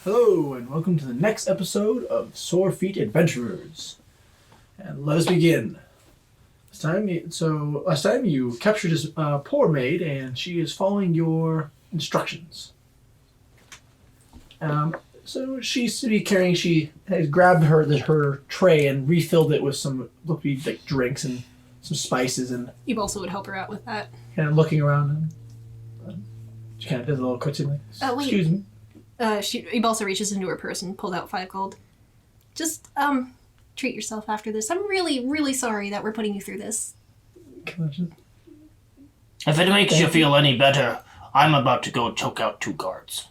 Hello, and welcome to the next episode of Sore Feet Adventurers. And let us begin. Last time you captured this poor maid, and she is following your instructions. So she's to be carrying. She has grabbed her tray and refilled it with some drinks and some spices, and Eve also would help her out with that. kind of looking around. And she kind of does a little quick thing like, wait. "Excuse me." Eve also reaches into her purse and pulled out 5 gold. Just, treat yourself after this. I'm really, really sorry that we're putting you through this. If it makes you feel any better, I'm about to go choke out 2 guards.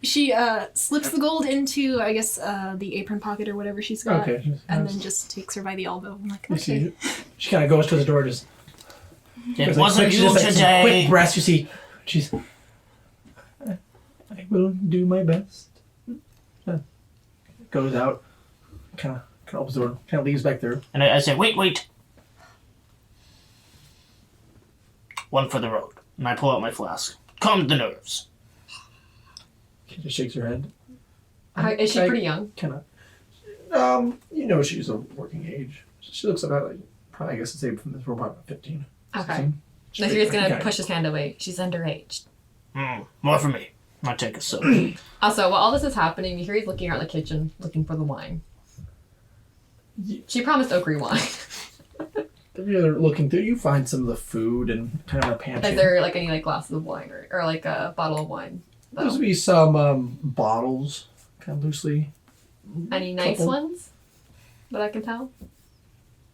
She, slips the gold into, I guess, the apron pocket or whatever she's got. Okay. And then just takes her by the elbow. I'm like, You okay. see, she kind of goes to the door. It wasn't you Some today. quick breaths. You see, she's. I will do my best. Goes out, kind of opens the door, kind of leaves back there. And I say, wait. One for the road. And I pull out my flask. Calm the nerves. She just shakes her head. Is she pretty young? Kind of. She's a working age. She looks about probably, I guess, to say from this robot, about 15. Okay. 16. No, you're just gonna push his hand away. She's underage. More for me. I take a sip. Also, while all this is happening, you hear he's looking around the kitchen looking for the wine. She promised Okri wine. If you're looking through, you find some of the food and kind of a pantry. Is there any glasses of wine or like a bottle of wine? There's be some bottles, kind of loosely. Any nice couple. ones that I can tell?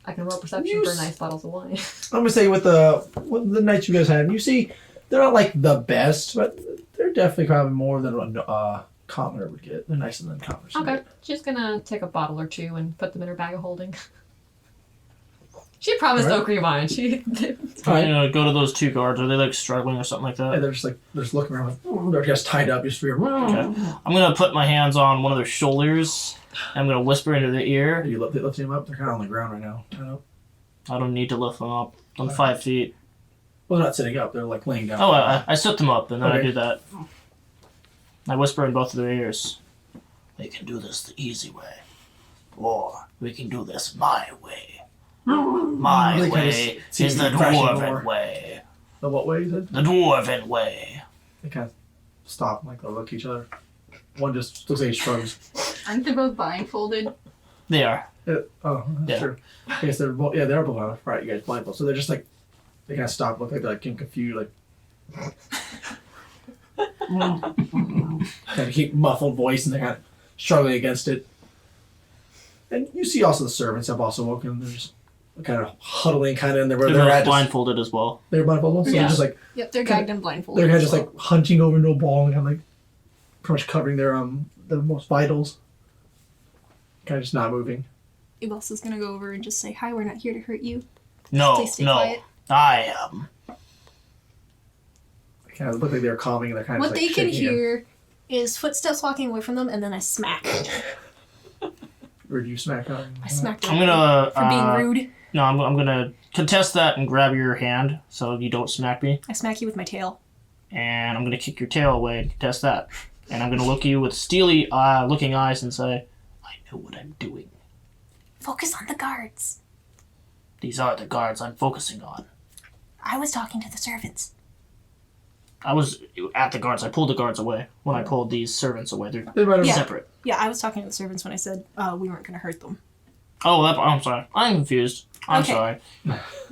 I can roll perception for nice bottles of wine. I'm gonna say with the nights you guys had, you see, they're not like the best, but they're definitely probably more than what a commoner would get. They're nicer than commoners. Okay. She's gonna take a bottle or 2 and put them in her bag of holding. She promised Okri wine. She I'm go to those 2 guards. Are they struggling or something like that? Yeah, they're just looking around. They're just tied up. Just for Okay. I'm gonna put my hands on one of their shoulders. I'm gonna whisper into their ear. You lift them up. They're kind of on the ground right now. I don't need to lift them up. I'm 5 feet. Well, they're not sitting up. They're laying down. Oh, I sit them up, and then I Okay. do that. I whisper in both of their ears. We can do this the easy way. Or we can do this my way. My They kinda way see is you the crashing dwarven over. way. The what way is it? The dwarven way. They kind of stop and they'll look at each other. One just looks like he shrugs. Aren't they both blindfolded? They are. That's Yeah. true. I guess they're both. Yeah, they're both right. You guys blindfold, so they're just like they kind of stop, look like they're confused, kind of keep muffled voice, and they're kind of struggling against it. And you see also the servants have also woken. They're just kind of huddling, kind of in there where They're they're both at. blindfolded as well. They're blindfolded, so Yeah. they're just like Yep, they're gagged and blindfolded. they're kind of just like hunching over into a ball and kind of pretty much covering their the most vitals. Kind of just not moving. Eve also is gonna go over and just say, hi, we're not here to hurt you. No, Please stay no. quiet. I am. They kind of look like they're calming, and they're kind of What just, they like, can shaking it. hear is footsteps walking away from them, and then a smack. Or do you smack on? I smacked I'm her gonna for being rude. No, I'm gonna contest that and grab your hand so you don't smack me. I smack you with my tail. And I'm gonna kick your tail away and contest that. And I'm gonna look at you with steely looking eyes and say, I know what I'm doing. Focus on the guards. These are the guards I'm focusing on. I was talking to the servants. I was at the guards. I pulled the guards away when I pulled these servants away. They're They might have Yeah. separate. Yeah, I was talking to the servants when I said we weren't going to hurt them. Oh, I'm sorry. I'm confused. I'm Okay. sorry.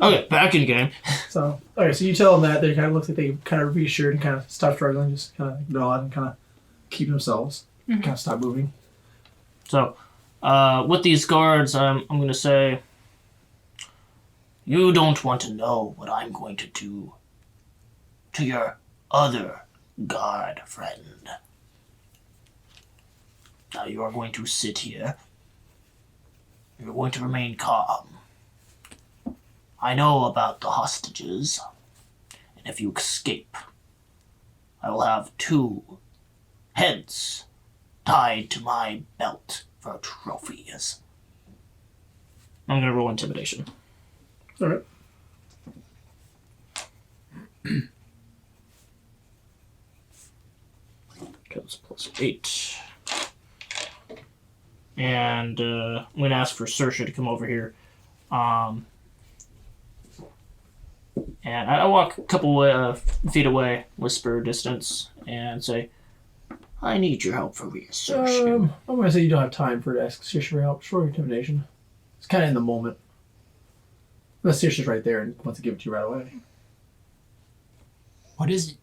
Okay, back in game. So, okay, so you tell them that. They kind of look like they kind of reassured and kind of stop struggling, just kind of nod and kind of keep themselves, kind of stop moving. So, with these guards, I'm going to say, you don't want to know what I'm going to do to your other guard friend. Now you are going to sit here. You're going to remain calm. I know about the hostages, and if you escape, I will have 2 heads tied to my belt for trophies. I'm gonna roll intimidation. All right. Because That's +8. And I'm going to ask for Saoirse to come over here. And I walk a couple feet away, whisper distance, and say, I need your help for reassertion. I'm gonna say you don't have time for it to ask Saoirse for help. Show your intimidation. It's kind of in the moment. Unless Saoirse's right there and wants to give it to you right away. What is it?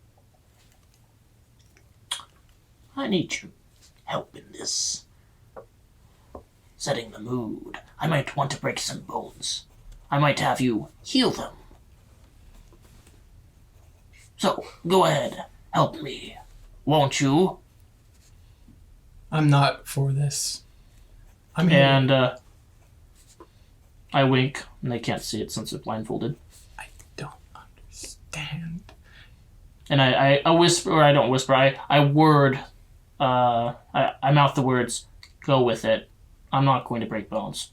I need your help in this. Setting the mood. I might want to break some bones. I might have you heal them. So, go ahead. Help me. Won't you? I'm not for this. I'm here. And, I wink, and they can't see it since they're blindfolded. I don't understand. And I whisper, or I don't whisper, I word, I mouth the words, go with it. I'm not going to break bones.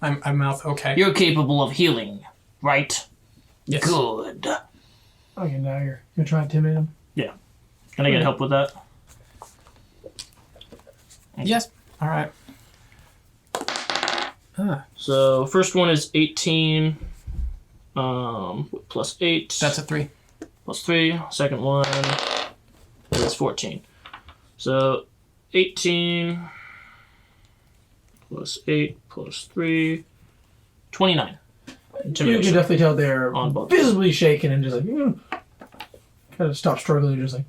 I'm mouth okay. You're capable of healing, right? Yes. Good. Okay, now you're gonna try and intimidate him. Can I get help with that? Yes. All right. So, first one is 18, +8. That's a 3. +3. Second one is 14. So, 18 +8 +3, 29. You can Intimidation. definitely tell they're On both. visibly shaken and just like, kind of stop struggling, just like,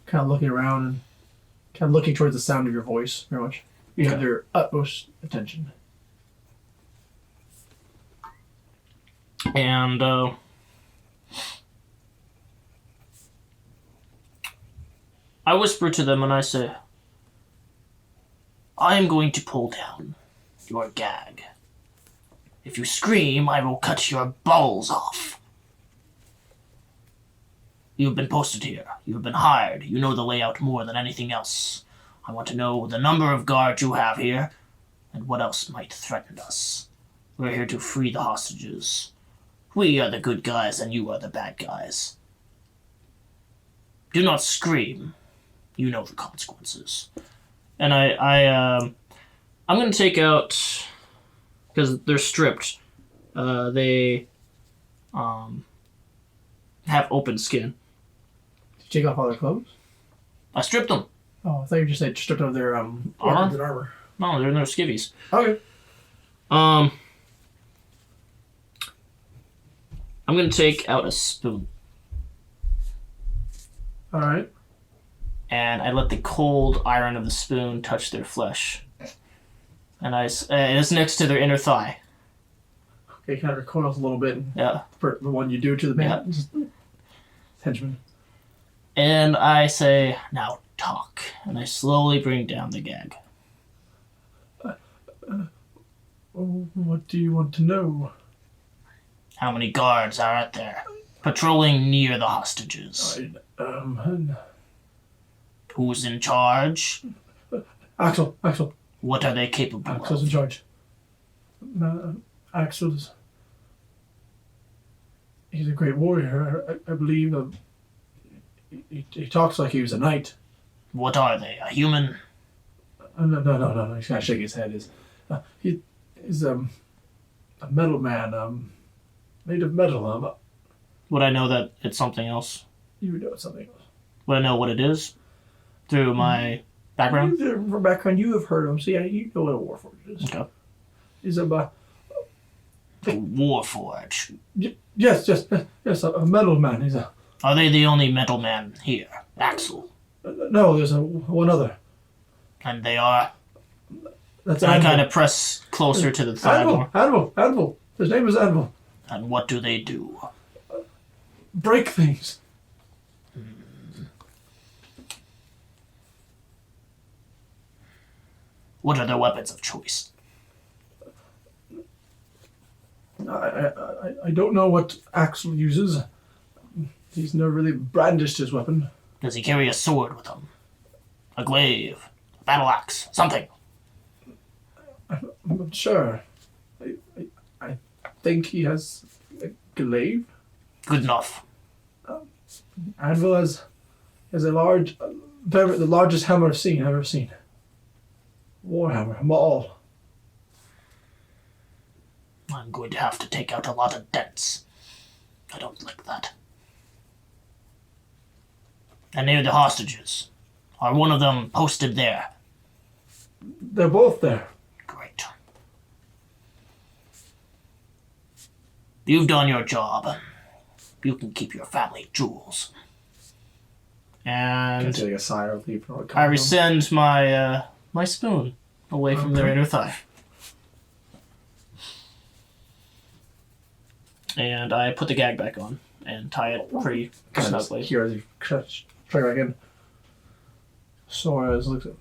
kind of looking around and kind of looking towards the sound of your voice, very much. You have Okay. their utmost attention. And I whisper to them and I say, I am going to pull down your gag. If you scream, I will cut your balls off. You have been posted here. You have been hired. You know the layout more than anything else. I want to know the number of guards you have here and what else might threaten us. We're here to free the hostages. We are the good guys and you are the bad guys. Do not scream. You know the consequences. And I'm going to take out, because they're stripped, they have open skin. Did you take off all their clothes? I stripped them. Oh, I thought you just said stripped of their Armor? weapons and armor. No, they're in their skivvies. Okay. I'm going to take out a spoon. All right. And I let the cold iron of the spoon touch their flesh. And it's next to their inner thigh. Okay, kind of recoils a little bit Yeah. for the one you do to the man. Just, henchman. And I say, now talk. And I slowly bring down the gag. Oh, what do you want to know? How many guards are out there patrolling near the hostages? Who's in charge? Axel. What are they capable Axel's of? in charge. Axel's. He's a great warrior. I believe. He talks like he was a knight. What are they? A human? No. He's kind of shaking his head. He's a metal man. Made of metal. Would I know that it's something else? You would know it's something else. Would I know what it is? Through my background? From background, you have heard of him, so yeah, you know what a warforged is. Okay. He's The Warforge. yes, a metal man. He's a Are they the only metal man here? Axel. no. There's one other. And they are? That's And I Anvil. kind of press closer to the thigh more. Anvil. His name is Anvil. And what do they do? Break things. What are their weapons of choice? I don't know what Axel uses. He's never really brandished his weapon. Does he carry a sword with him? A glaive? A battle axe? Something? I'm not sure. I think he has a glaive. Good enough. Anvil has the largest hammer I've ever seen. Warhammer, Maul. I'm going to have to take out a lot of dents. I don't like that. And near the hostages. Are one of them posted there? They're both there. Great. You've done your job. You can keep your family jewels. Can And take a sigh of relief. I rescind my my spoon away from their inner thigh. And I put the gag back on and tie it pretty Kind of snugly. here as you try back in. Sora's looks at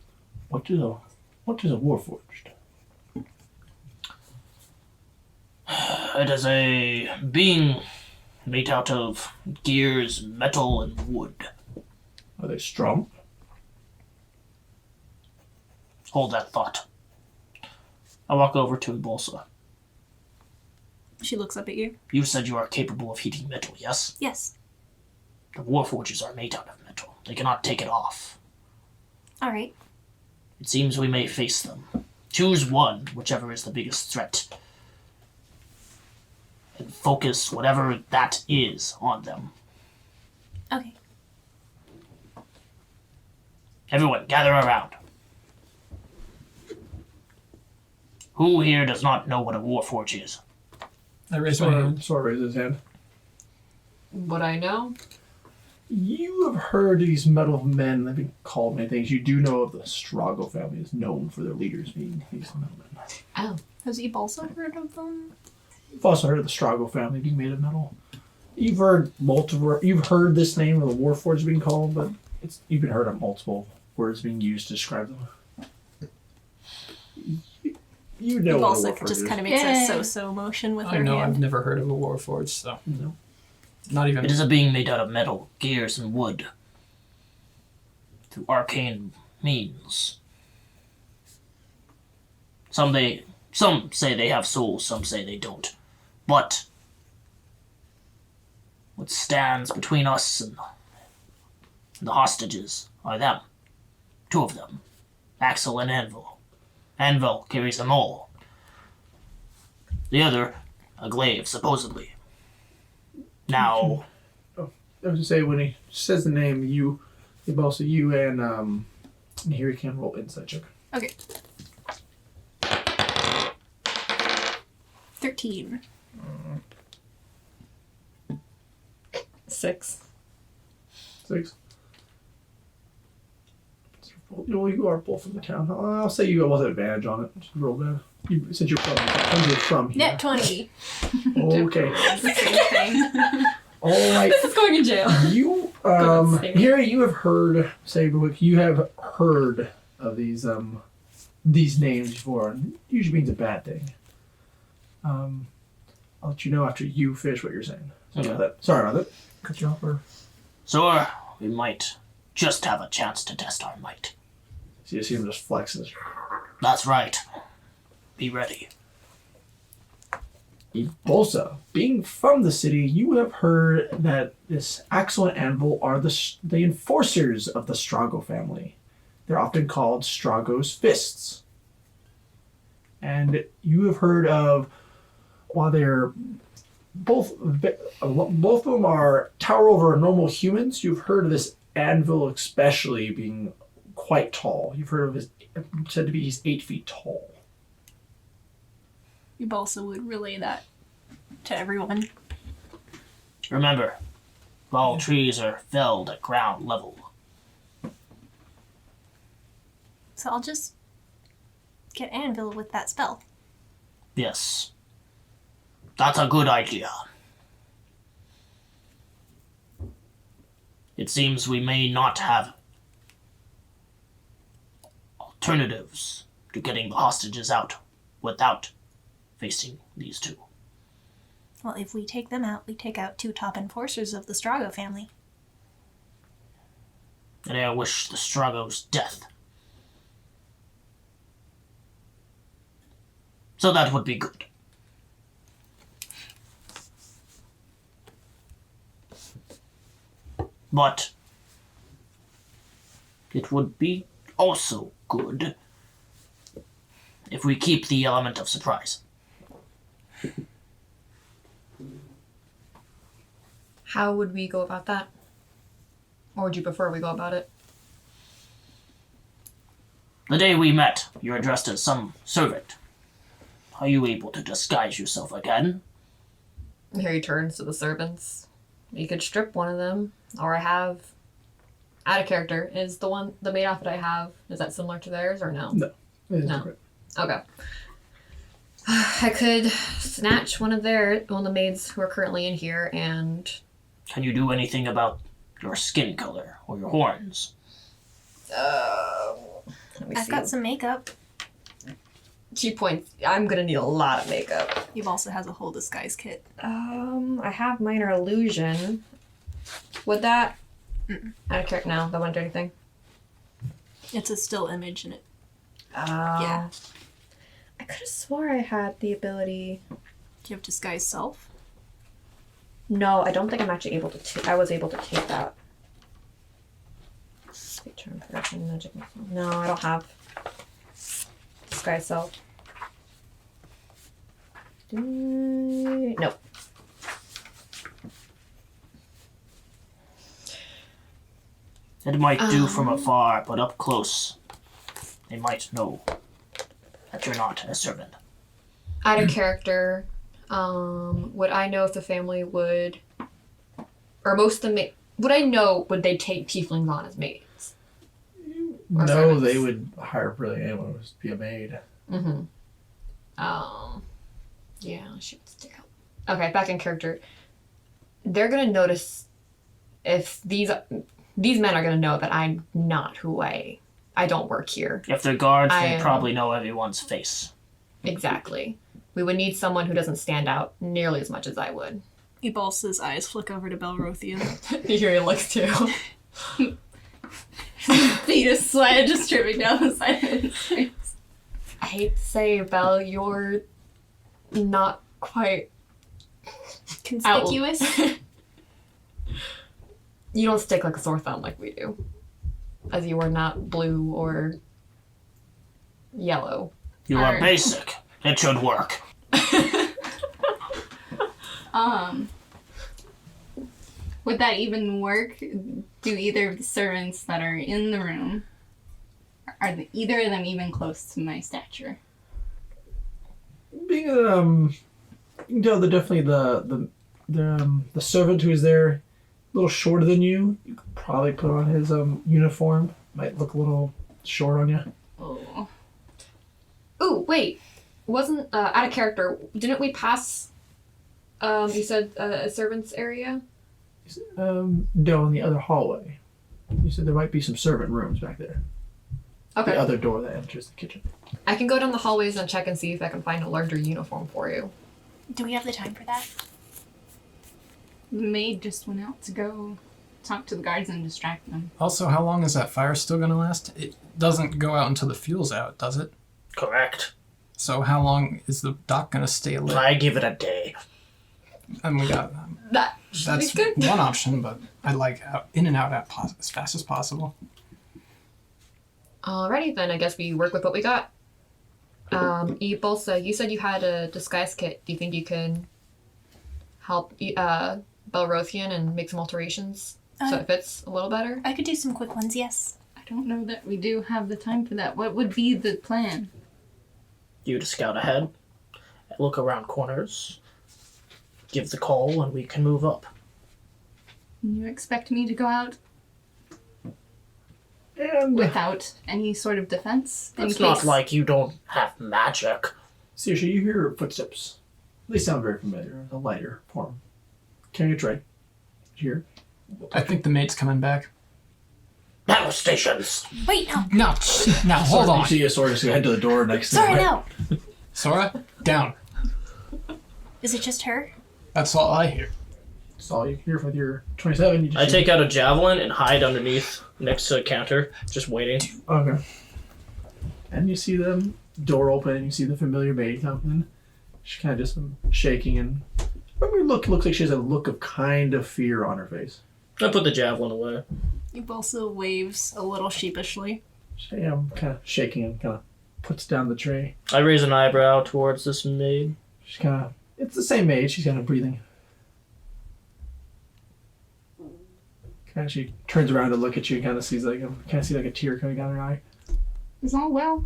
what is a warforged? It is a being made out of gears, metal, and wood. Are they strong? Hold that thought. I walk over to Bolsa. She looks up at you. You said you are capable of heating metal, yes? Yes. The warforges are made out of metal. They cannot take it off. All right. It seems we may face them. Choose one, whichever is the biggest threat. And focus whatever that is on them. Okay. Everyone, gather around. Who here does not know what a warforge is? I raise my hand. Sora raises his hand. What I know? You have heard these metal men have been called many things. You do know of the Strago family is known for their leaders being these metal men. Oh. Has Ebalsa heard of them? You've also heard of the Strago family being made of metal. You've heard this name of the Warforged being called, but you've been heard of multiple words being used to describe them. You know what a Ebalsa Warforged just is. kind of makes Yay. a so-so motion with I her know hand. I've never heard of a warforged, so No. not even. It is a being made out of metal, gears, and wood. Through arcane means. Some say they have souls, some say they don't. But what stands between us and the hostages are them. Two of them. Axel and Anvil. Anvil carries them all. The other, a glaive, supposedly. Now, I was gonna say when he says the name, you and here you can roll insight check. Okay. 13. 6. 6. You are both from the town. I'll say you have advantage on it. Just roll that. Since you're from here. Net 20. Okay. Same thing. All right. This is going in jail. You Good, same. here you have heard you have heard of these names before. And usually means a bad thing. I'll let you know after you finish what you're saying. Sorry about that. Cut you off. so we might just have a chance to test our might. So you see him just flexing. That's right. Be ready. Bolsa, being from the city, you have heard that this Axel and Anvil are the enforcers of the Strago family. They're often called Strago's Fists. And you have heard of, while they're both of them are tower over normal humans, you've heard of this Anvil especially being quite tall. You've heard of his, said to be he's 8 feet tall. Ebalsa would relay that to everyone. Remember, all trees are felled at ground level. So I'll just get Anvil with that spell. Yes. That's a good idea. It seems we may not have alternatives to getting the hostages out without facing these two. Well, if we take them out, we take out 2 top enforcers of the Strago family. And I wish the Stragos death. So that would be good. But it would be also good if we keep the element of surprise. How would we go about that? Or would you prefer we go about it? The day we met, you were dressed as some servant. Are you able to disguise yourself again? Here he turns to the servants. You could strip one of them, or I have. Out of character, is the maid outfit I have, is that similar to theirs or no? No. It is No. different. Okay. I could snatch one of the maids who are currently in here and. Can you do anything about your skin color or your horns? Let me I've see. got some makeup. She points. I'm gonna need a lot of makeup. Eve also has a whole disguise kit. I have minor illusion. Would that? Out of character, no, that wouldn't do anything. It's a still image in it. Yeah. I could have swore I had the ability. Do you have disguise self? No, I don't think I'm actually able to. I was able to take that. Speech charm person, magic missile. No, I don't have disguise self. Nope. It might do from afar, but up close, they might know that you're not a servant. Out of character, would I know if the family would, or most of the would I know would they take tieflings on as maids? Or No, servants? they would hire really anyone to be a maid. Mm-hmm. Yeah, she would stick out. Okay, back in character. They're gonna notice if these men are gonna know that I'm not who I don't work here. If they're guards, I they am- probably know everyone's face. Exactly. We would need someone who doesn't stand out nearly as much as I would. Ebalsa's eyes flick over to Belrothian. Here he looks too. Feet of sweat just dripping down the side of his face. I hate to say, Belle, you're not quite Conspicuous? You don't stick like a sore thumb like we do. As you are not blue or yellow. You are Alright. basic. It should work. Would that even work? Do either of the servants that are in the room, either of them even close to my stature? Being you can tell that definitely the servant who is there, a little shorter than you. You could probably put on his uniform. Might look a little short on you. Oh. Ooh, wait. Wasn't, out of character, didn't we pass, you said a servant's area? No, in the other hallway. You said there might be some servant rooms back there. Okay. The other door that enters the kitchen. I can go down the hallways and check and see if I can find a larger uniform for you. Do we have the time for that? The maid just went out to go talk to the guards and distract them. Also, how long is that fire still going to last? It doesn't go out until the fuel's out, does it? Correct. So how long is the dock going to stay lit? I give it a day. And we got That should that's be good. one option, but I'd like in and out as fast as possible. Alrighty, then I guess we work with what we got. Balsa, you said you had a disguise kit. Do you think you can help Belrothian and make some alterations so it fits a little better? I could do some quick ones, yes. I don't know that we do have the time for that. What would be the plan? You to scout ahead, look around corners, give the call, and we can move up. You expect me to go out And without any sort of defense? It's not like you don't have magic. seriously, you hear footsteps. They sound very familiar. A lighter form. Carrying a tray. Here. I think the mate's coming back. Battle stations! Wait, no. No, now hold You on. see a sword just head to the door next to Sorry, him. no. Sora, down. Is it just her? That's all I hear. That's all you hear with your 27. You just I take out a javelin and hide underneath next to a counter, just waiting. Okay. And you see the door open and you see the familiar maid come in. She kind of just shaking and looks like she has a look of kind of fear on her face. I put the javelin away. Ibalsa waves a little sheepishly. She kind of shaking and kind of puts down the tray. I raise an eyebrow towards this maid. She's kind of, it's the same maid. She's kind of breathing. Kind of, she turns around to look at you and kind of sees like a tear coming down her eye. Is all well?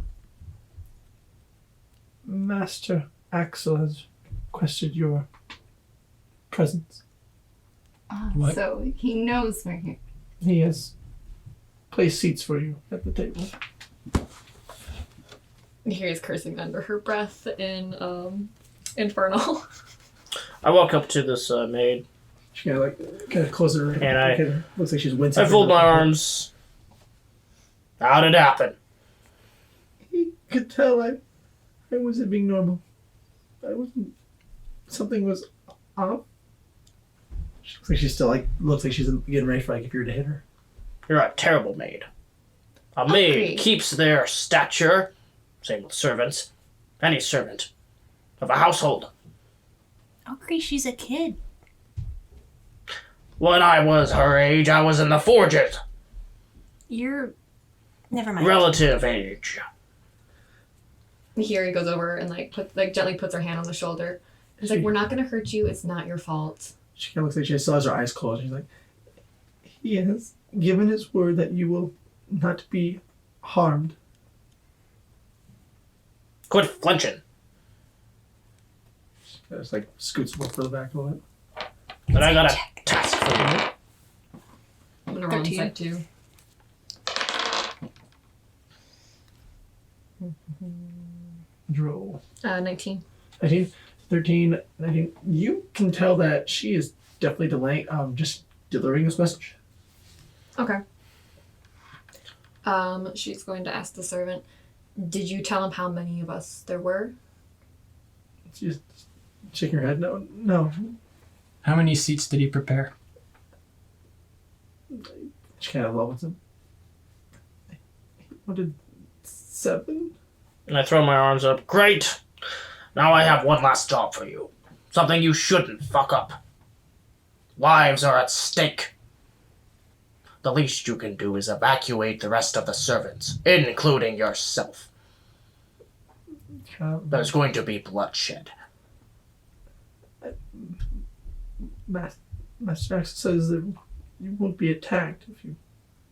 Master Axel has requested your presence. What? So he knows we're here. He has placed seats for you at the table. Here's cursing under her breath in Infernal. I walk up to this maid. She kind of closes her. And I- kinda looks like she's wincing. I fold my arms. How'd it happen? He could tell I wasn't being normal. I wasn't. Something was off. She looks like she's still looks like she's getting ready for if you were to hit her. You're a terrible maid. A maid Agreed. keeps their stature, same with servants, any servant of a household. Okay, she's a kid. When I was her age, I was in the forges. You're... Never mind. Relative age. Here he goes over and gently puts her hand on the shoulder. He's like, "We're not gonna hurt you. It's not your fault." She kind of looks like she still has her eyes closed. She's like, he has given his word that you will not be harmed. Quit flinching. Just scoots more further back a little bit. And I got a task for you. I'm gonna roll 13. insight too. Roll. 19. 19, 13, 19. You can tell that she is definitely delaying, just delivering this message. Okay. She's going to ask the servant, "Did you tell him how many of us there were?" She's shaking her head. No. How many seats did he prepare? She kind of levels him. What did 7? And I throw my arms up. Great! Now I have one last job for you. Something you shouldn't fuck up. Lives are at stake. The least you can do is evacuate the rest of the servants, including yourself. There's going to be bloodshed. Master Axel says that you won't be attacked if you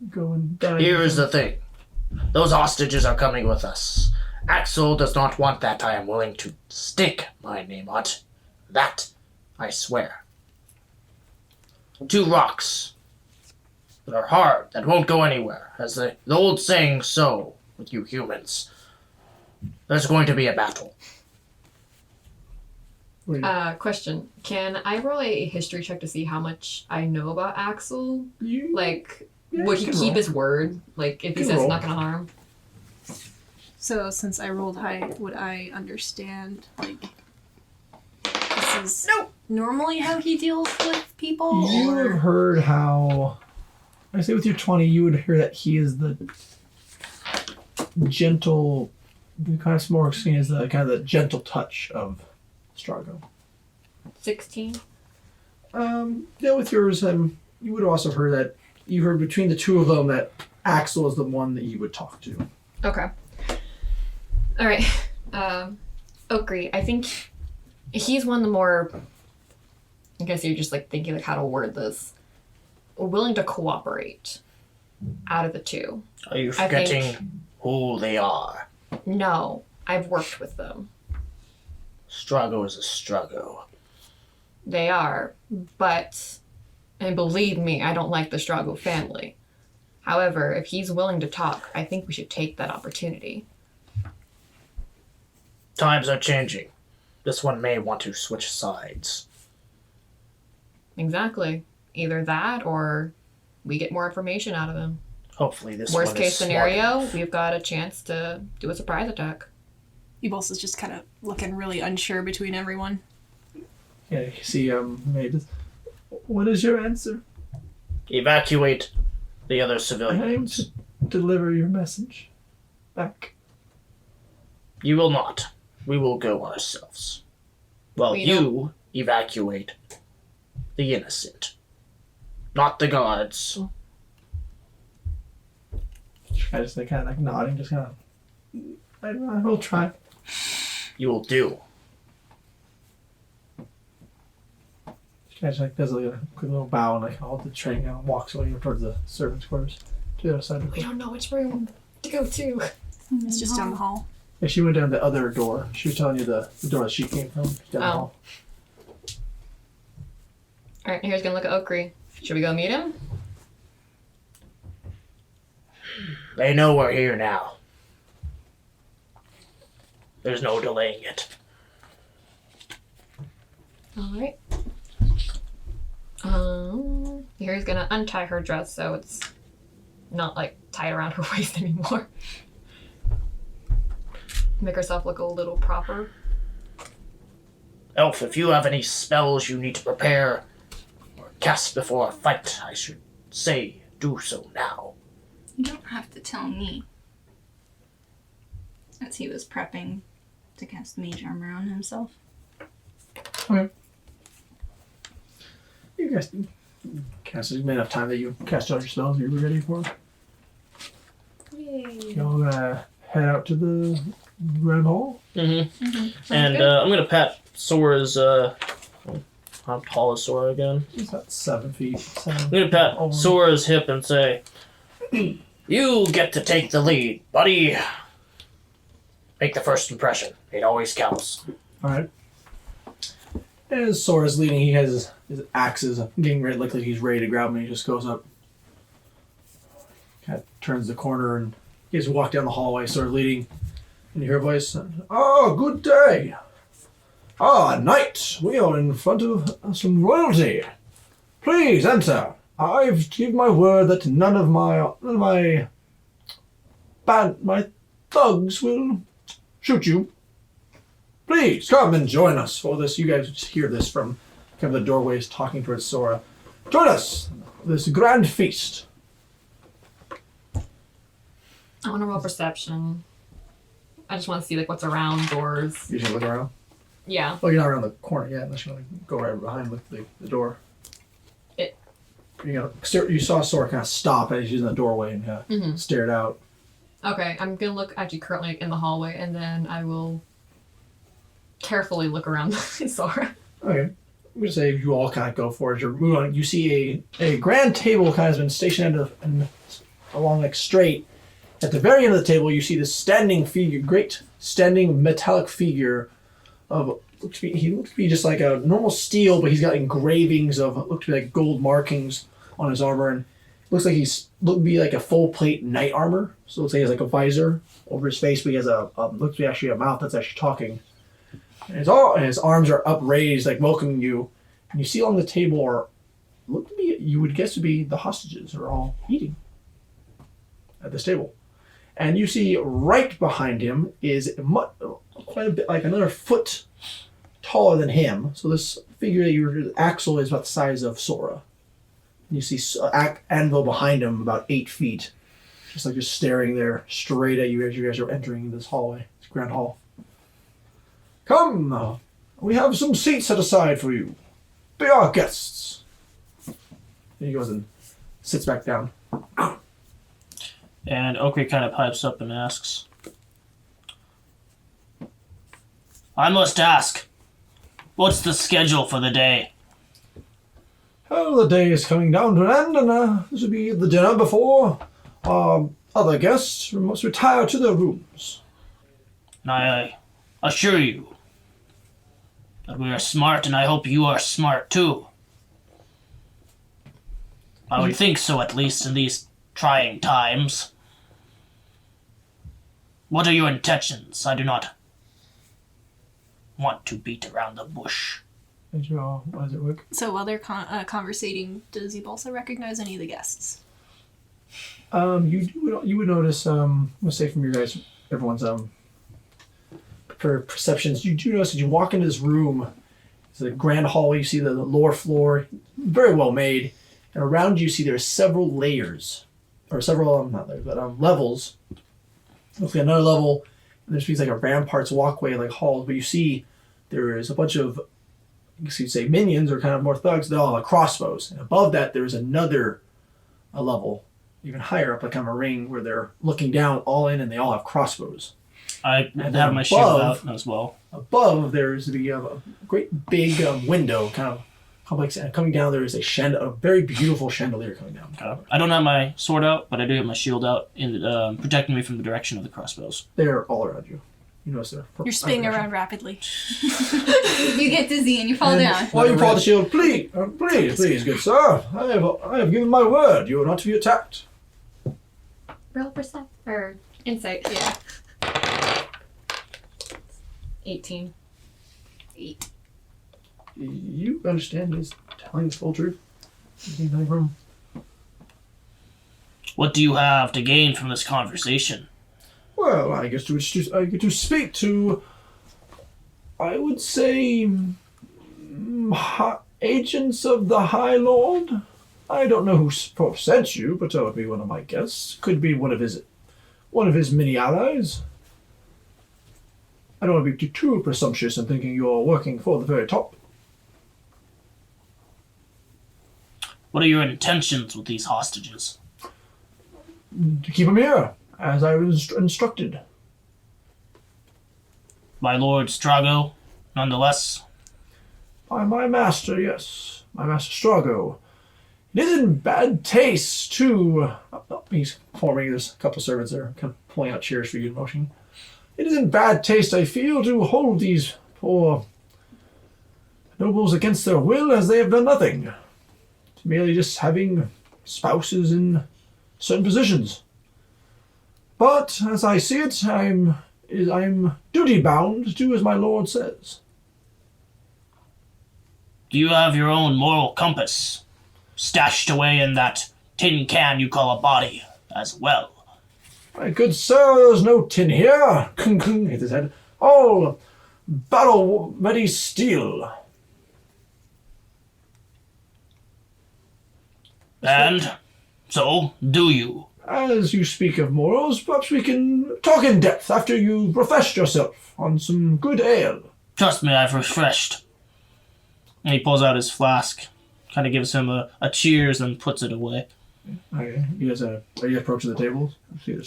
go and die. Here's the thing. Those hostages are coming with us. Axel does not want that. I am willing to stick my name on it. That, I swear. 2 rocks that are hard, that won't go anywhere, as the old saying so with you humans. There's going to be a battle. Question. Can I roll a history check to see how much I know about Axel? You, Would he you can keep roll. his word? If You he can says it's roll. not gonna harm? So, since I rolled high, would I understand, this is normally how he deals with people? You or... have heard how, I say with your 20, you would hear that he is the gentle, the kind of more seen as the kind of the gentle touch of Strago. 16. Yeah, with yours, you would have also heard that you heard between the two of them that Axel is the one that you would talk to. Okay. All right. Oakry, I think he's one of the more. I guess you're just thinking how to word this. Willing to cooperate out of the two. Are you I think- forgetting who they are? No, I've worked with them. Strago is a Strago. They are, but, and believe me, I don't like the Strago family. However, if he's willing to talk, I think we should take that opportunity. Times are changing. This one may want to switch sides. Exactly. Either that or we get more information out of him. Hopefully this Worst one case is smart scenario, enough. we've got a chance to do a surprise attack. Ibalsa's just kind of looking really unsure between everyone. Yeah, you see, Maid, what is your answer? Evacuate the other I am civilians. to deliver your message back. You will not. We will go ourselves. Well, We you evacuate the innocent. not the gods. I just like, kind of like nodding, just kind of. I will try. You will do. She just like does like a quick little bow and like holds the tray and walks away towards the servants' quarters to the other side of the We court. don't know which room to go to. It's just down the hall. Yeah, she went down the other door. She was telling you the door that she came from. Down the hall. Alright, here's gonna look at Okri. Should we go meet him? They know we're here now. There's no delaying it. Alright. Here's gonna untie her dress so it's not like tied around her waist anymore. Make herself look a little proper. Elf, if you have any spells you need to prepare or cast before a fight, I should say do so now. You don't have to tell me. As he was prepping to cast mage armor on himself. Okay. You guys cast it enough time that you cast all your spells you were ready for. Yay. Y'all gonna head out to the Grand Hall? Mm-hmm. And I'm gonna pat Sora's. How tall is Sora again? It's about 7 feet. 7. I'm gonna pat Sora's hip and say, "You get to take the lead, buddy. Make the first impression. It always counts." Alright. As Sora's leading, he has his axes getting ready, like he's ready to grab him, and he just goes up. Kind of turns the corner and he just walk down the hallway, Sora's leading. And you hear a voice, "Oh, good day. Ah, knight, we are in front of some royalty. Please enter. I've given my word that none of my thugs will shoot you. Please come and join us for this." You guys just hear this from kind of the doorways talking towards Sora. "Join us for this grand feast." I want to roll perception. I just want to see like what's around doors. You should look around. Yeah. Well, you're not around the corner yet, unless you want to go right behind with the door. You saw Sora kind of stop as he's in the doorway and kind of stared out. Okay, I'm gonna look actually currently in the hallway, and then I will carefully look around Sora. Okay. I'm going to say you all kind of go for it. You're moving on. You see a grand table kind of has been stationed along like straight. At the very end of the table, you see this standing figure, great standing metallic figure of, he looks to be just like a normal steel, but he's got engravings of, looks to be like gold markings on his armor, and looks like he's looked to be like a full plate knight armor. So it looks like he has like a visor over his face, but he has looks to be actually a mouth that's actually talking. And his arms are upraised, like welcoming you. And you see along the table are, look to be, you would guess to be the hostages are all eating at this table. And you see right behind him is quite a bit, like another foot taller than him. So this figure, your Axel, is about the size of Sora. And you see Anvil behind him, about 8 feet, just staring there straight at you as you guys are entering this hallway, this grand hall. "Come, we have some seats set aside for you. Be our guests." And he goes and sits back down. And Okri kind of pipes up and asks, "I must ask, what's the schedule for the day?" "Oh, the day is coming down to an end, and this will be the dinner before our other guests must retire to their rooms." And I assure you that we are smart, and I hope you are smart too. I would think so, at least in these trying times. What are your intentions? I do not want to beat around the bush. And you all, how does it work? So while they're conversating, does Ibalsa recognize any of the guests? You would notice, let's say from your guys, everyone's for perceptions, you do notice that you walk into this room. It's a grand hall. You see the lower floor, very well made, and around you see there's several layers, or several not layers, but levels. Looks like another level, and there's like a ramparts walkway, like halls. But you see there is a bunch of you'd say minions or kind of more thugs, they all have crossbows. And above that, there's another a level, even higher up, like on a ring, where they're looking down all in and they all have crossbows. I And have then my shield above- out as well. Above, there's a great big window, kind of complex, and coming down there is a very beautiful chandelier coming down. I don't have my sword out, but I do have my shield out, in protecting me from the direction of the crossbows. They're all around you. You notice they're You're spinning around rapidly. You get dizzy and you fall down. While you pull the shield, please, please, good sir, I have given my word. You are not to be attacked. Roll percent or insight. Yeah. 18. 8. You understand he's telling the full truth. There's nothing from What do you have to gain from this conversation? Well, I get to speak to, I would say, agents of the High Lord. I don't know who sent you, but that would be one of my guests. Could be one of his many allies. I don't want to be too presumptuous in thinking you're working for the very top. What are your intentions with these hostages? To keep them here, as I was instructed. My Lord Strago, nonetheless. By my master, yes. My master Strago. It isn't bad taste to... he's forming, there's a couple of servants there, kind of pulling out chairs for you in motion. It isn't bad taste, I feel, to hold these poor nobles against their will, as they have done nothing. It's merely just having spouses in certain positions. But, as I see it, I'm duty-bound to do as my lord says. Do you have your own moral compass stashed away in that tin can you call a body as well? My good sir, there's no tin here. Kung kung hit his head. All battle-ready steel. And so, do you? As you speak of morals, perhaps we can talk in depth after you've refreshed yourself on some good ale. Trust me, I've refreshed. And he pulls out his flask, kind of gives him a cheers, and puts it away. Okay, you guys are you approaching the tables?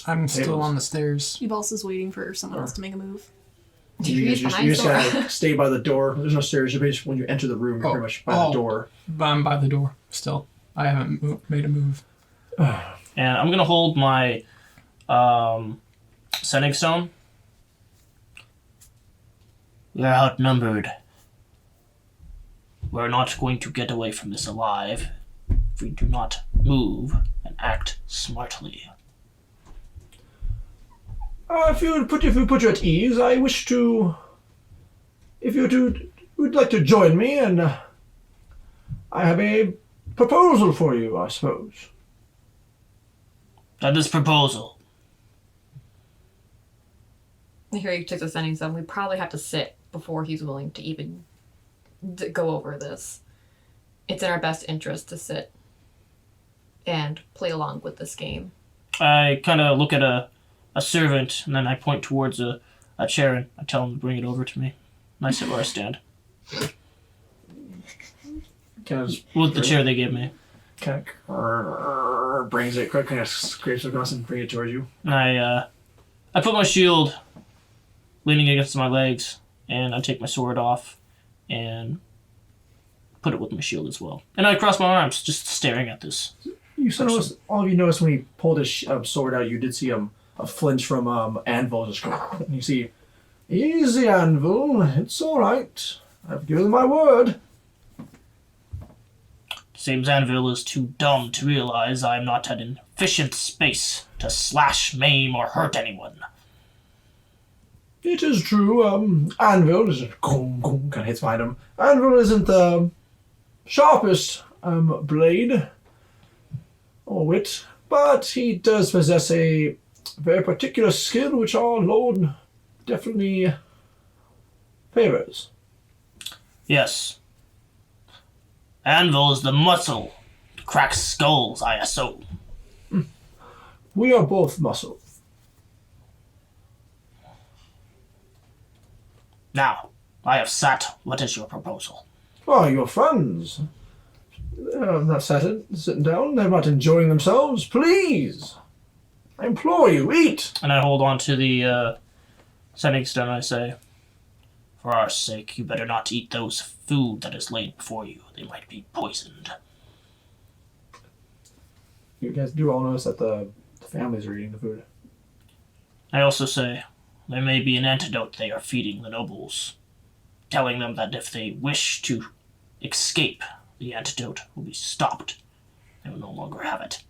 I'm still on the stairs. Ebals is waiting for someone else to make a move. You He's just, behind you just Sora. gotta stay by the door. There's no stairs. You're basically, when you enter the room, you're pretty much by the door. But I'm by the door still. I haven't made a move. And I'm going to hold my sending stone. We are outnumbered. We're not going to get away from this alive if we do not move and act smartly. If you put you at ease, I wish to. If you would like to join me, and I have a proposal for you, I suppose. And this proposal, Here he takes a sending stone. We probably have to sit before he's willing to even go over this. It's in our best interest to sit and play along with this game. I kind of look at a servant, and then I point towards a chair, and I tell him to bring it over to me. And I sit where I stand. With the chair they gave me. Kind of brings it, kind of scrapes it across and brings it towards you. And I put my shield leaning against my legs, and I take my sword off and put it with my shield as well. And I cross my arms, just staring at this. You saw notice, all of you noticed when he pulled his sword out, you did see a flinch from Anvil. Just and you see, easy Anvil, it's all right. I've given my word. Seems Anvil is too dumb to realize I am not an efficient space to slash, maim, or hurt anyone. It is true. Anvil is kind of hits behind him. Anvil isn't the sharpest blade or wit, but he does possess a very particular skill which our Lord definitely favors. Yes. Anvil is the muscle to crack skulls, I assume. We are both muscle. Now, I have sat. What is your proposal? Oh, your friends. They're not sitting down. They're not enjoying themselves. Please. I implore you, eat. And I hold on to the sending stone and I say, for our sake, you better not eat those food that is laid before you. They might be poisoned. You guys do all notice that the families are eating the food. I also say, there may be an antidote they are feeding the nobles, telling them that if they wish to escape, the antidote will be stopped. They will no longer have it.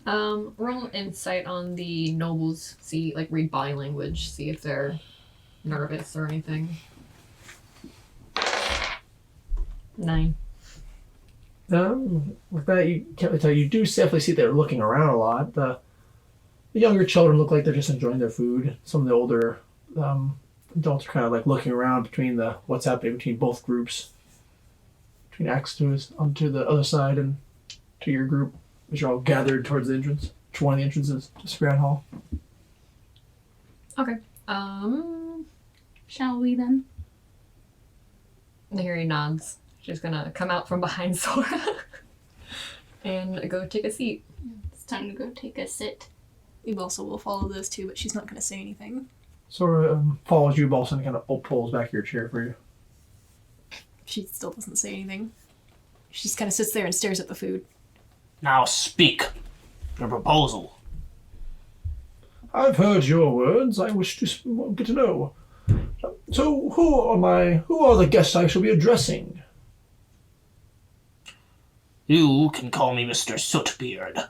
Roll insight on the nobles. See, like, read body language. See if they're nervous or anything. 9. With that, you can't really tell. You do definitely see they're looking around a lot. The younger children look like they're just enjoying their food. Some of the older adults are kind of like looking around between what's happening between both groups. Between Axe onto the other side and to your group, as you're all gathered towards the entrance. Which one of the entrances to Scran Hall? Okay. Shall we then? Harry nods. She's gonna come out from behind Sora and go take a seat. It's time to go take a sit. Ibalsa will follow those two, but she's not going to say anything. Sora follows you, Balsa, and kind of pulls back your chair for you. She still doesn't say anything. She just kind of sits there and stares at the food. Now speak. Your proposal. I've heard your words. I wish to get to know. So, who are the guests I shall be addressing? You can call me Mr. Sootbeard.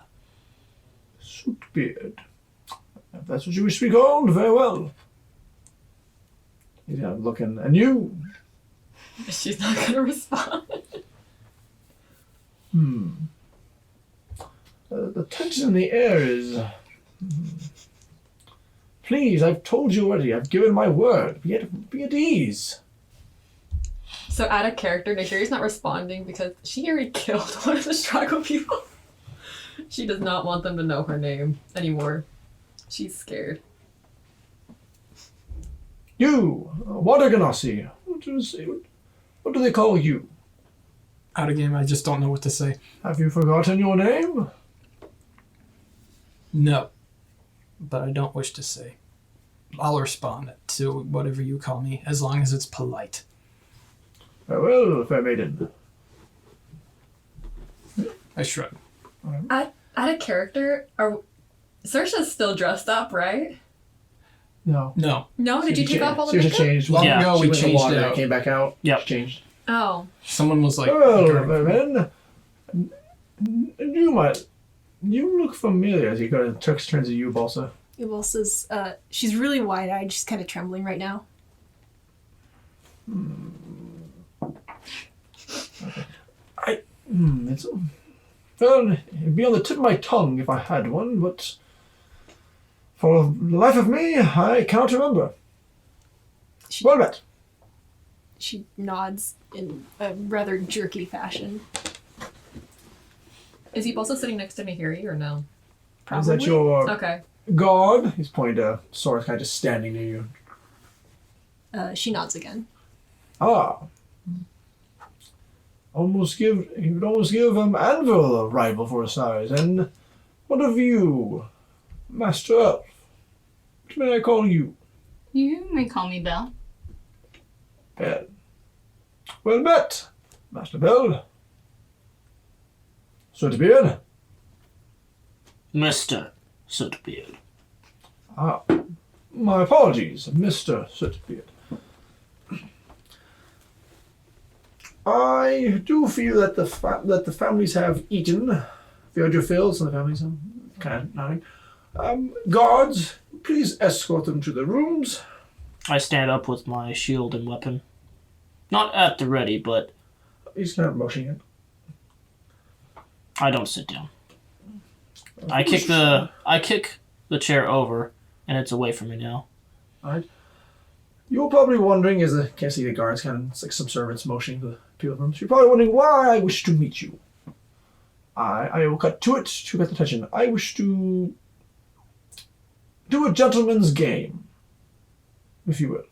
Sootbeard. If that's what you wish to be called, very well. He's kind of looking, and you? She's not gonna respond. The tension in the air is... Please, I've told you already. I've given my word. Be at ease. So out of character, Nahiri's not responding because she already killed one of the struggle people. She does not want them to know her name anymore. She's scared. You, Water Ganassi. What do they call you? Out of game, I just don't know what to say. Have you forgotten your name? No. But I don't wish to say. I'll respond to whatever you call me, as long as it's polite. Farewell, fair maiden. I shrug. Out of character, Saoirse's still dressed up, right? No. No. No, did you take off all the Seriously makeup? changed. Long Yeah. ago, She we went in the changed water it and out. came back out. Yep. She changed. Oh. Someone was like, Well, during- men, you look familiar as you go to turns to you, Balsa. Ibalsa's, she's really wide-eyed. She's kind of trembling right now. It'd be on the tip of my tongue if I had one, but for the life of me, I cannot remember. She, Well met. she nods in a rather jerky fashion. Is he also sitting next to Nahiri or no? Probably. Is that your Okay. guard? He's pointing to Sora, kind of just standing near you. She nods again. Ah. He would almost give Anvil a rival for his size. And what of you, Master Elf? What may I call you? You may call me Belle. Bell. Well met, Master Bell. Sootbeard. Mr. Sootbeard. Ah, my apologies, Mr. Sootbeard. I do feel that the families have eaten. Have you had your fills? And the families are kind of nodding. Guards, please escort them to the rooms. I stand up with my shield and weapon. Not at the ready, but He's kind of motioning it. I don't sit down. I kick the chair over, and it's away from me now. Alright. You're probably wondering, can't see the guards kind of, it's like some servants motioning to the people in the rooms. You're probably wondering why I wish to meet you. I will cut to it to get the attention. I wish to do a gentleman's game, if you will.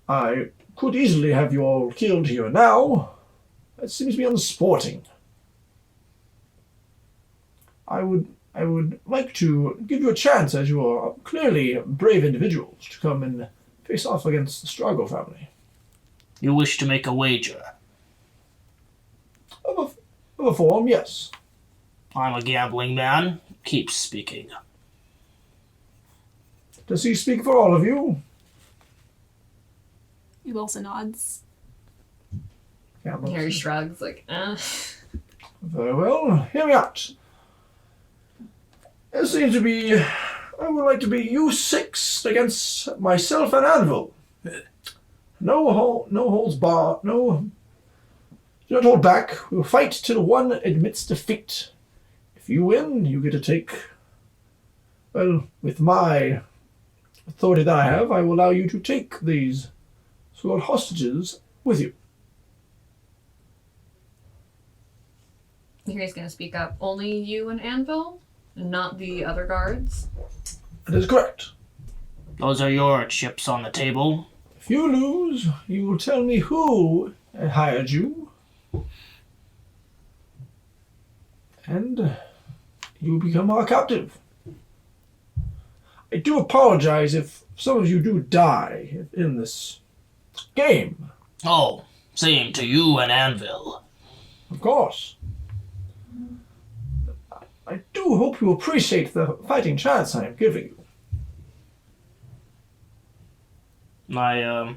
I could easily have you all killed here and now. That seems to be unsporting. I would like to give you a chance, as you are clearly brave individuals, to come and face off against the Strago family. You wish to make a wager? Of a form, yes. I'm a gambling man. Keep speaking. Does he speak for all of you? He also nods. Gambling. Harry shrugs, like, Very well. Hear me out. It seems to be... I would like to be U6 against myself and Anvil. No holds barred. No... Do not hold back. We will fight till one admits defeat. If you win, you get to take... Well, with my authority that I have, I will allow you to take these so-called hostages with you. Harry's gonna speak up. Only you and Anvil? And not the other guards? That is correct. Those are your chips on the table. If you lose, you will tell me who hired you. And you become our captive. I do apologize if some of you do die in this game. Oh, same to you and Anvil. Of course. I do hope you appreciate the fighting chance I am giving you. I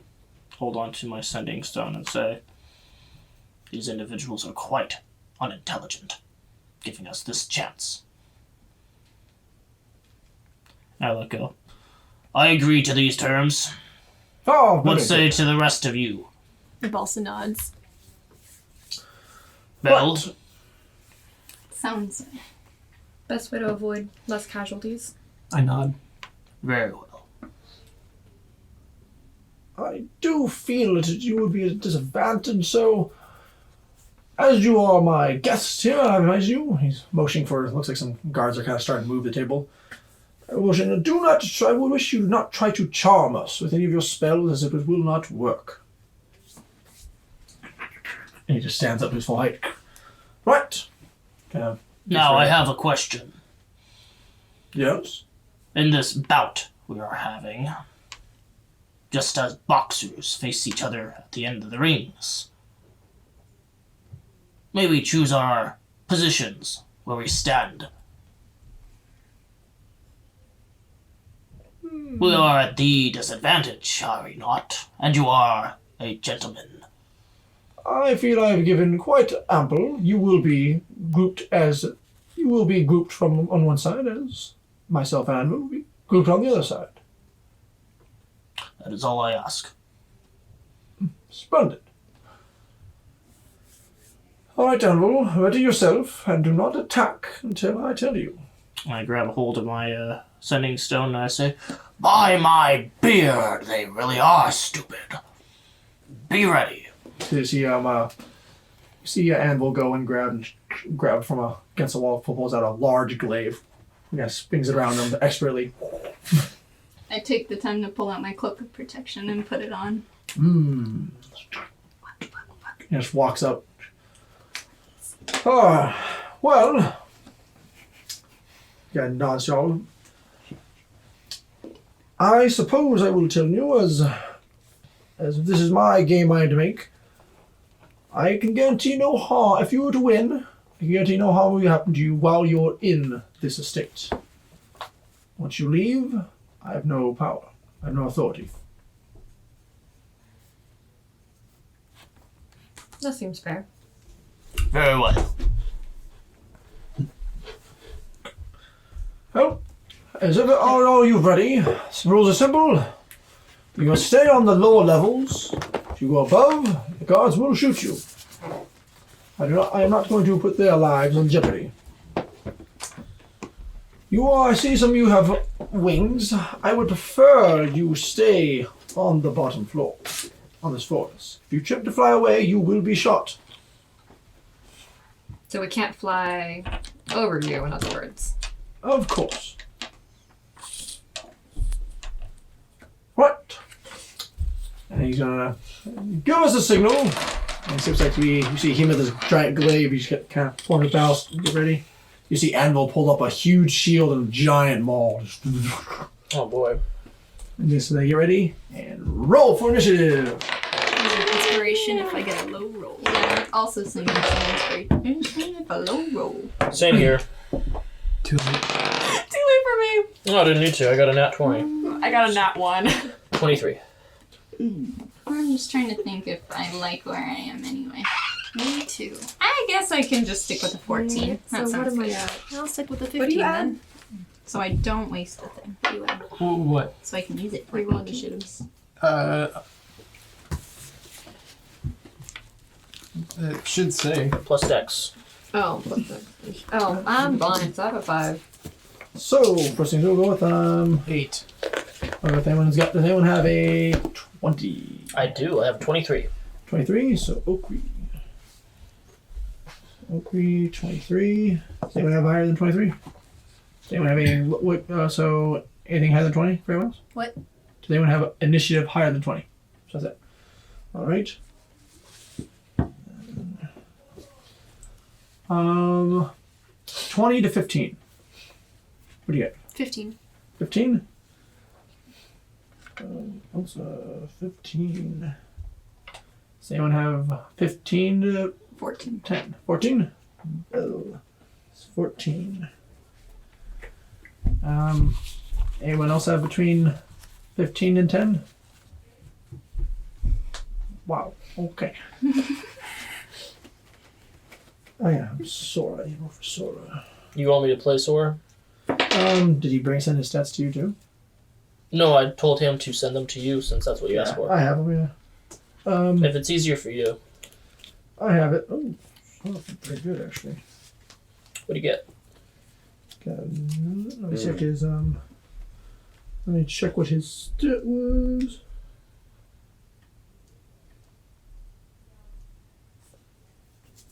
hold on to my sending stone and say, these individuals are quite unintelligent, giving us this chance. I let go. I agree to these terms. Oh, What say to the rest of you? He also nods. Bell? Sounds Best way to avoid less casualties. I nod. Very well. I do feel that you would be at a disadvantage, so as you are my guest here, I advise you. He's motioning for. Looks like some guards are kind of starting to move the table. I motion. Do not try. I would wish you do not try to charm us with any of your spells, as it will not work. And he just stands up his full height. Right. Kind of. Now I have a question. Yes. In this bout we are having, just as boxers face each other at the end of the rings, may we choose our positions where we stand. We are at the disadvantage, are we not? And you are a gentleman. I feel I have given quite ample. You will be grouped from on one side, as myself and Anvil will be grouped on the other side. That is all I ask. Splendid. All right, Anvil, ready yourself, and do not attack until I tell you. I grab a hold of my sending stone and I say, by my beard, they really are stupid. Be ready. You see Anvil go and grab from against the wall, pulls out a large glaive. Spins it around him expertly. I take the time to pull out my cloak of protection and put it on. He just walks up. Well. Yeah, nods y'all. I suppose I will tell you, as this is my game I had to make, I can guarantee no harm. If you were to win, I can guarantee no harm will happen to you while you're in this estate. Once you leave, I have no power. I have no authority. That seems fair. Very well. Well, as ever, are all you ready? The rules are simple. You must stay on the lower levels. If you go above, the guards will shoot you. I am not going to put their lives in jeopardy. I see some of you have wings. I would prefer you stay on the bottom floor, on this fortress. If you trip to fly away, you will be shot. So we can't fly over you, in other words. Of course. Right. And he's gonna give us a signal. And it seems like you see him with this giant glaive. He's kind of pulling his bow. Get ready. You see Anvil pull up a huge shield and a giant maul. Oh boy. And just so they get ready and roll for initiative. Inspiration if I get a low roll. Yeah, also singing inspiration. A low roll. Same here. Too late. Too late for me. Oh, I didn't need to. I got a nat 20. I got a nat 1. 23. I'm just trying to think if I like where I am anyway. Me too. I guess I can just stick with the 14. That sounds good. I'll stick with the 15 What do you then. So I don't waste the thing. What do you add? What? So I can use it for Reroll 18. initiatives. It should say. Plus dex. Oh, I'm blind, so I have a 5. So first thing we'll go with 8. Does anyone have a 20? I do. I have 23. 23. So Okri. Okri 23. Does anyone have higher than 23? Does anyone have any? So anything higher than 20 for everyone else? What? Does anyone have initiative higher than 20? So that's it. All right. 20 to 15. What do you get? 15. 15? 15. Does anyone have 15 to 14. 10? 14? Oh, it's 14. Anyone else have between 15 and 10? Wow. Okay. Oh yeah, Sora. You roll for Sora. You want me to play Sora? Did he send his stats to you too? No, I told him to send them to you since that's what you asked for. I have them, yeah. If it's easier for you. I have it. Oh, pretty good actually. What do you get? Let me check his Let me check what his stat was.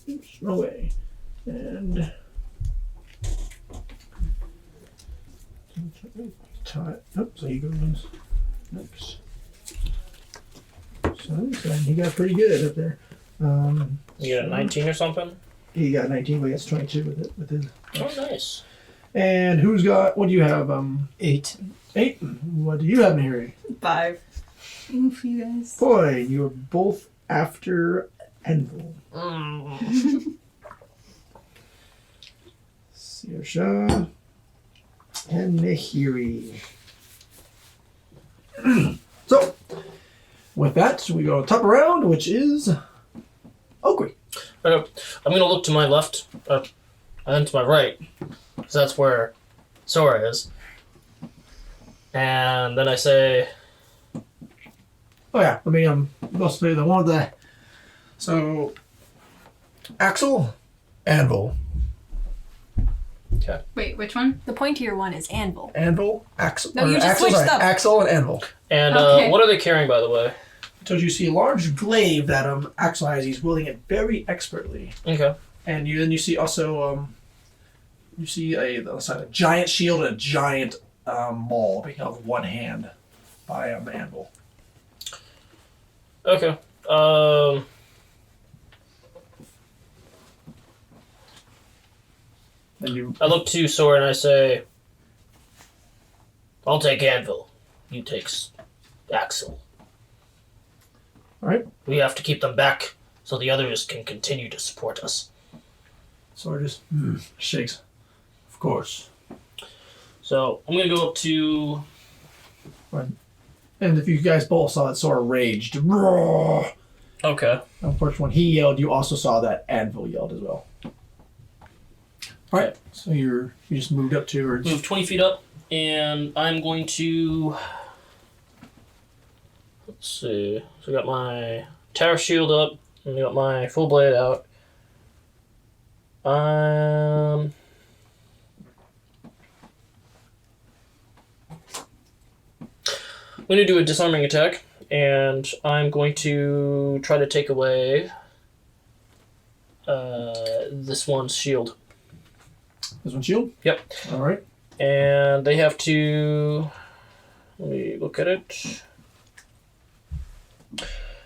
Oops, no way. And so he goes next. So he got pretty good up there. You got a 19 or something? He got 19, but he gets 22 with it. With his. Oh, nice. And who's got? What do you have? 8. 8. What do you have, Mary? 5. Oof, you guys. Boy, you're both after Anvil. Saoirse and Nahiri. So, with that, we go top round, which is Okri. I'm going to look to my left and then to my right, because that's where Sora is. And then I say, Oh yeah, let me mostly the one of the so Axel, Anvil, Wait, which one? The pointier one is anvil. Axel. No, you just Axel's switched right. up. Axel and Anvil. and Okay. what are they carrying, by the way? So you see a large glaive that Axel has. He's wielding it very expertly, Okay. and you see also you see a giant shield and a giant maul being held with one hand by Anvil. Okay. And you I look to Sora and I say, I'll take Anvil. You take Axel. all right. We have to keep them back so the others can continue to support us. Sora just shakes. Of course. So I'm going to go up to... And if you guys both saw that Sora raged. Roar! Okay. Unfortunately, when he yelled, you also saw that Anvil yelled as well. All right, so you just moved up to, or Move 20 feet up, and I'm going to... Let's see. So I got my tower shield up, and I got my full blade out. I'm going to do a disarming attack, and I'm going to try to take away this one's shield. this one shield. Yep. All right. And they have to... Let me look at it.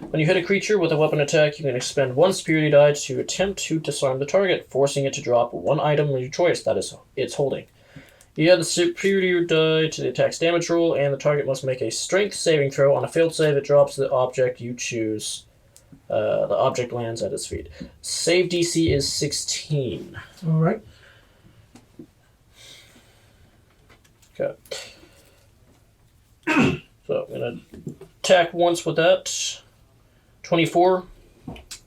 When you hit a creature with a weapon attack, you can expend 1 superiority die to attempt to disarm the target, forcing it to drop 1 item of your choice that is it's holding. You add the superiority die to the attack's damage roll, and the target must make a strength saving throw. On a failed save, it drops the object you choose. The object lands at its feet. Save DC is 16. All right. Okay. So I'm going to attack once with that. 24.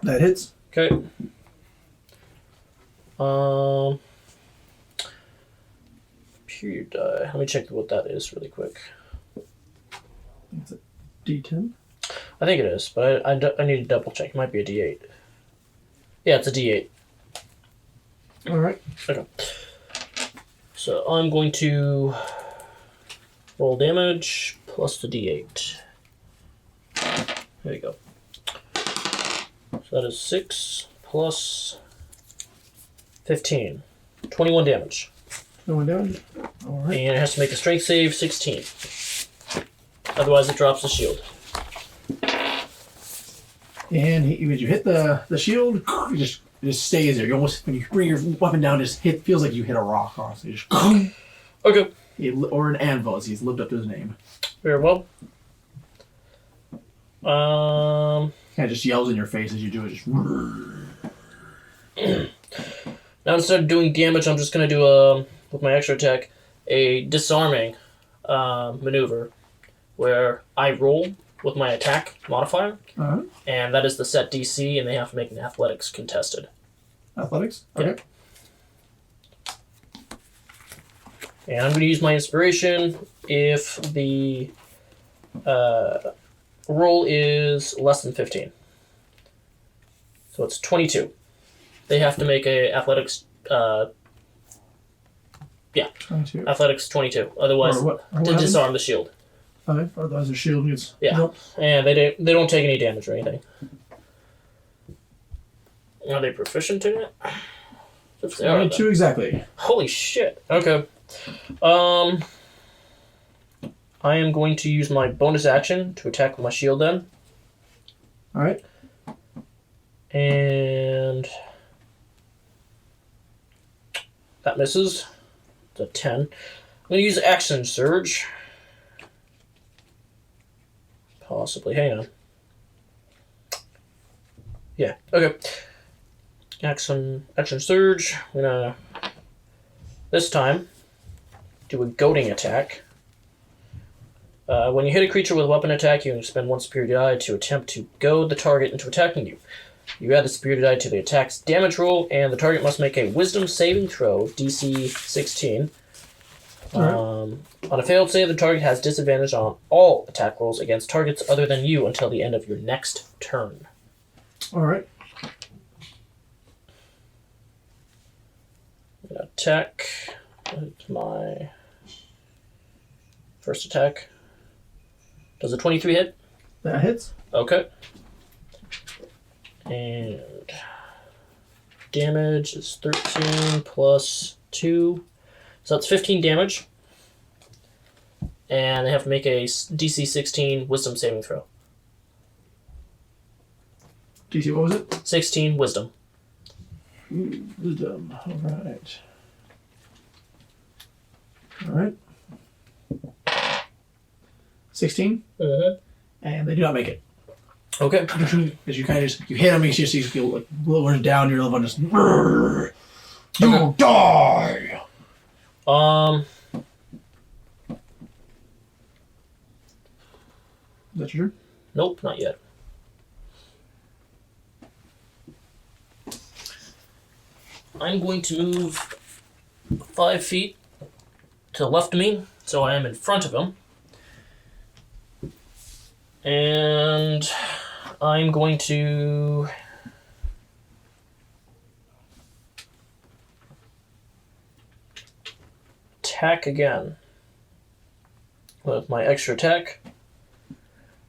That hits. Okay. Period die. Let me check what that is really quick. It's a D10. I think it is, but I need to double check. It might be a D8. Yeah, it's a D8. All right. Okay. So I'm going to roll damage plus the D8. There you go. So that is 6 plus 15. 21 damage. No one down. All right. And it has to make a strength save 16. Otherwise, it drops the shield. And when you hit the shield, it just stays there. You almost, when you bring your weapon down, just feels like you hit a rock. Honestly, just Okay. or an anvil, as he's lived up to his name. Very well. Kind of just yells in your face as you do it. Just. Now instead of doing damage, I'm just going to do with my extra attack a disarming maneuver, where I roll with my attack modifier, and that is the set DC, and they have to make an athletics contested. Athletics. Okay. And I'm going to use my inspiration if the roll is less than 15. So it's 22. They have to make a athletics. 22. Athletics 22. Otherwise, Or what to happens? disarm the shield. Okay. Otherwise, the shield gets. Yeah. Nope. And they don't take any damage or anything. Are they proficient in it? If they are, 22 exactly. holy shit. Okay. I am going to use my bonus action to attack with my shield then. All right. And that misses. It's a 10. I'm going to use Action Surge. Possibly. Hang on. Yeah, okay. Action Surge. I'm going to, this time, do a goading attack. When you hit a creature with a weapon attack, you can expend 1 superiority die to attempt to goad the target into attacking you. You add the superiority die to the attack's damage roll, and the target must make a Wisdom saving throw, DC 16. On a failed save, the target has disadvantage on all attack rolls against targets other than you until the end of your next turn. All right. I'm gonna attack with my first attack. Does a 23 hit? That hits. Okay. And damage is 13 plus 2. So that's 15 damage. And they have to make a DC 16 Wisdom saving throw. DC, what was it? 16 Wisdom. Wisdom. All right. All right. 16? Mm-hmm. And they do not make it. Okay. As you kind of just, you hit them, you see you feel like lowering down, your level just, you die! Is that your turn? Nope, not yet. I'm going to move 5 feet to the left of me, so I am in front of him. And I'm going to attack again with my extra attack.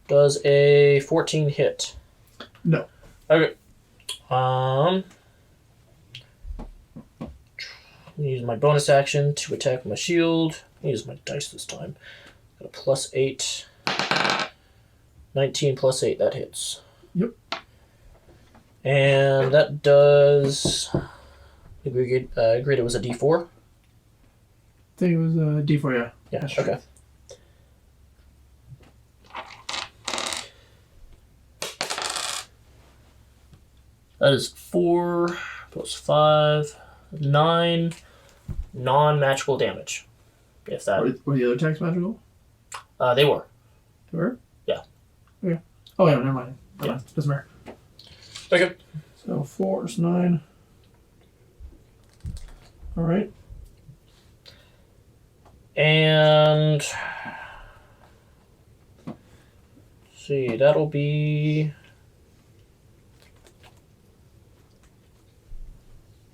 Does a 14 hit? No. Okay. Use my bonus action to attack with my shield. Use my dice this time. Got a +8. 19 plus 8, that hits. Yep. And that does. Agreed it was a D4? I think it was a D4, yeah. Yeah, That's true. okay. That is 4 plus 5, 9 non-magical damage. If that. Were the other attacks magical? They were. They were? Yeah. Okay. Oh, yeah, never mind. Yeah. Doesn't matter. Okay. So 4 is 9. Alright. And. Let's see, that'll be.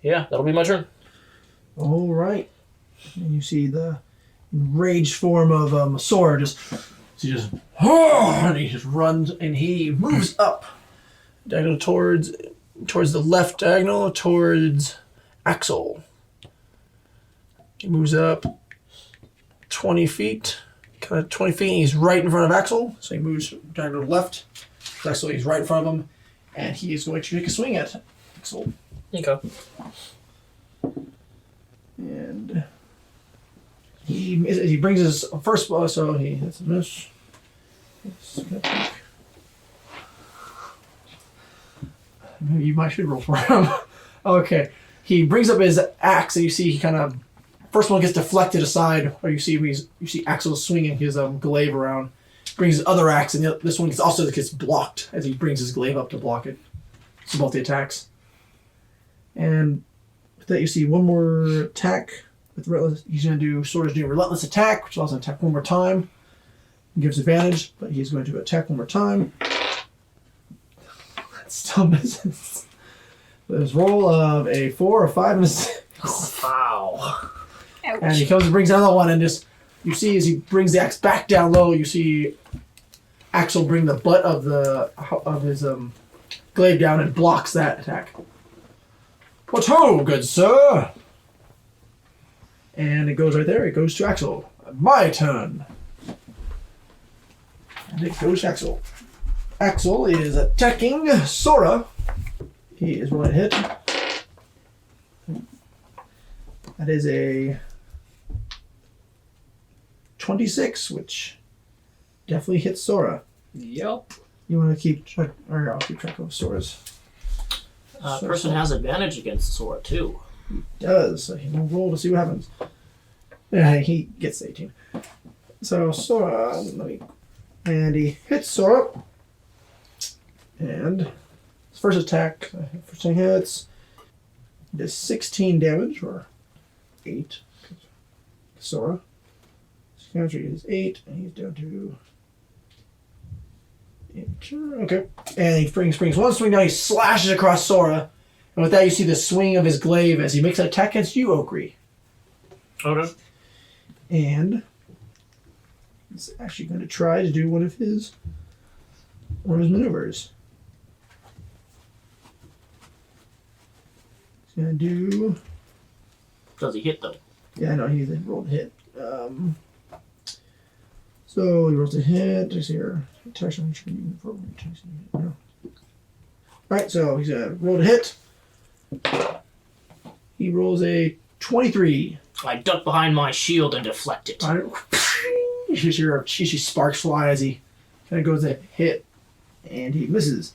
Yeah, that'll be my turn. Alright. And you see the enraged form of Sora just. And he just runs and he moves up. Diagonal towards the left diagonal towards Axel. He moves up 20 feet. Kind of 20 feet, and he's right in front of Axel. So he moves diagonal left. Axel, he's right in front of him. And he is going to take a swing at Axel. Okay. And he brings his first blow, so he hits a miss. Maybe you might should roll for him. Okay. He brings up his axe, and you see he kind of first one gets deflected aside, or you see Axel swinging his glaive around. Brings his other axe, and this one also gets blocked as he brings his glaive up to block it. So both the attacks. And with that, you see one more attack. With Relentless, he's going to do Sora's doing Relentless Attack, which allows him to attack one more time. He gives advantage, but he's going to attack one more time. That still misses. His roll of a 4, a 5, and a 6. Wow. Ouch. And he comes and brings another one, and just you see as he brings the axe back down low, you see Axel bring the butt of his glaive down and blocks that attack. What ho, good sir! And it goes right there. It goes to Axel. My turn. And it goes to Axel. Axel is attacking Sora. He is rolling a hit. That is a 26, which definitely hits Yep. You want to keep track, or I'll keep track of Sora's. Person has advantage against Sora, too. Does. So he will roll to see what happens. Yeah, he gets 18. So Sora, and he hits Sora. And his first attack, first thing hits, he does 16 damage, or 8. Sora. His counter is 8, and he's down to... Okay. And he brings one swing down, he slashes across Sora. And with that, you see the swing of his glaive as he makes an attack against you, Okri. Okay. And he's actually going to try to do one of his maneuvers. He's going to do... Does he hit, though? Yeah, no, he rolled a hit. So he rolls a hit. Just here. No. Alright, so he's rolled a hit. He rolls a 23. I duck behind my shield and deflect it. You see sparks fly as he kind of goes to hit, and he misses.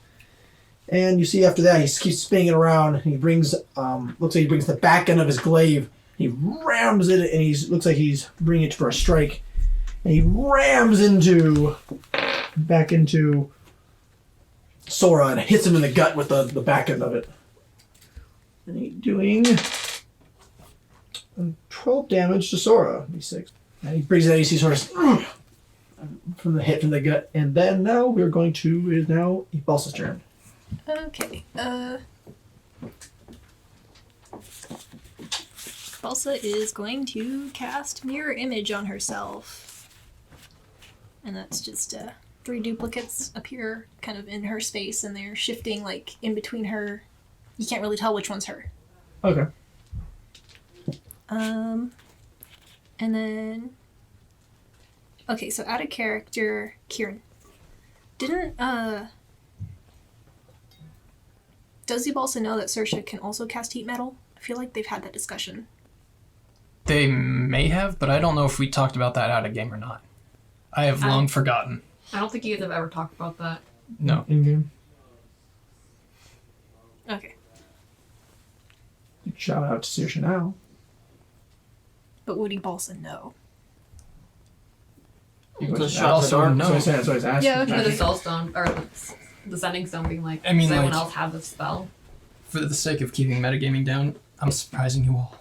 And you see after that, he keeps spinning it around, and he brings, looks like he brings the back end of his glaive. He rams it, and looks like he's bringing it for a strike. And he rams back into Sora and hits him in the gut with the back end of it. And he's doing 12 damage to Sora. D6. And he brings it out, you see Sora from the hit from the gut. And then now we're going to, it is now Balsa's turn. Okay. Balsa is going to cast Mirror Image on herself. And that's just 3 duplicates appear kind of in her space, and they're shifting like in between her. You can't really tell which one's her. Okay. And then... Okay, so out of character, Kieran. Didn't Does Zubalsa know that Saoirse can also cast heat metal? I feel like they've had that discussion. They may have, but I don't know if we talked about that out of game or not. I have long forgotten. I don't think you guys have ever talked about that. No. In game. Okay. Shout out to Saoirse now. But would Balsa know? Just I shot the also door. know. So I was asking. Yeah, okay. The spell stone, or the sending stone being like, I mean, does anyone like- else have the spell? For the sake of keeping metagaming down, I'm surprising you all.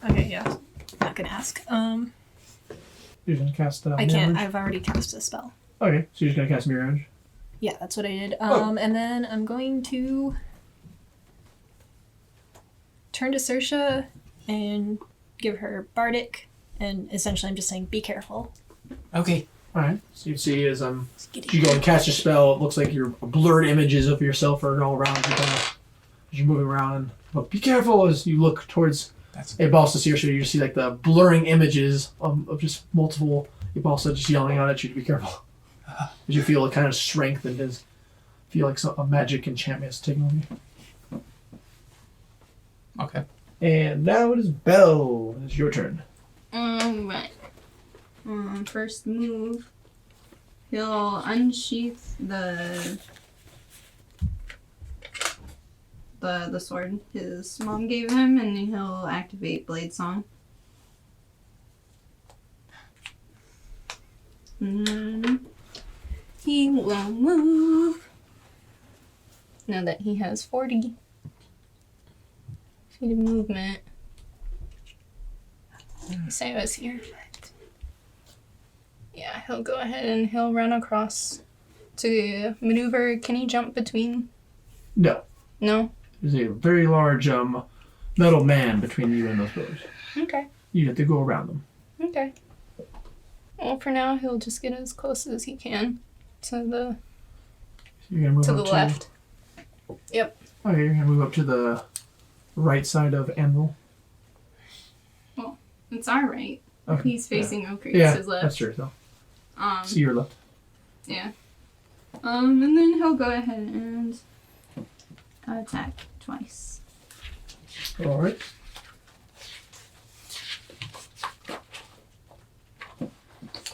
Okay, yeah. Not gonna ask. You're gonna cast I Mirror can't. Edge? I've already cast a spell. Okay, so you're just gonna cast Mirror Edge. Yeah, that's what I did. Oh. And then I'm going to turn to Saoirse and give her Bardic, and essentially I'm just saying, be careful. Okay. Alright. So you see as you go and cast your spell, it looks like your blurred images of yourself are all around you as you're moving around. But be careful as you look towards That's Ibalsa Saoirse, you see like the blurring images of just multiple Ibalsa just yelling out at you to be careful. As you feel a kind of strength and feel like a magic enchantment is taking over you. okay. And now it is Belle. It's your turn. Alright. First move, he'll unsheath the sword his mom gave him, and he'll activate Blade Song. And then he will move. Now that he has 40 feet of movement. Say I was here. Yeah, he'll go ahead and he'll run across to maneuver. Can he jump between? No. No? There's a very large metal man between you and those pillars. Okay. You have to go around them. Okay. Well, for now, he'll just get as close as he can to the So you're gonna move up left. Yep. Okay, you're gonna move up to the right side of Anvil. It's our right. Okay. He's facing Oak Creek. Yeah, It's his left. that's true. So, Um, see your left. yeah. And then he'll go ahead and attack twice. All right.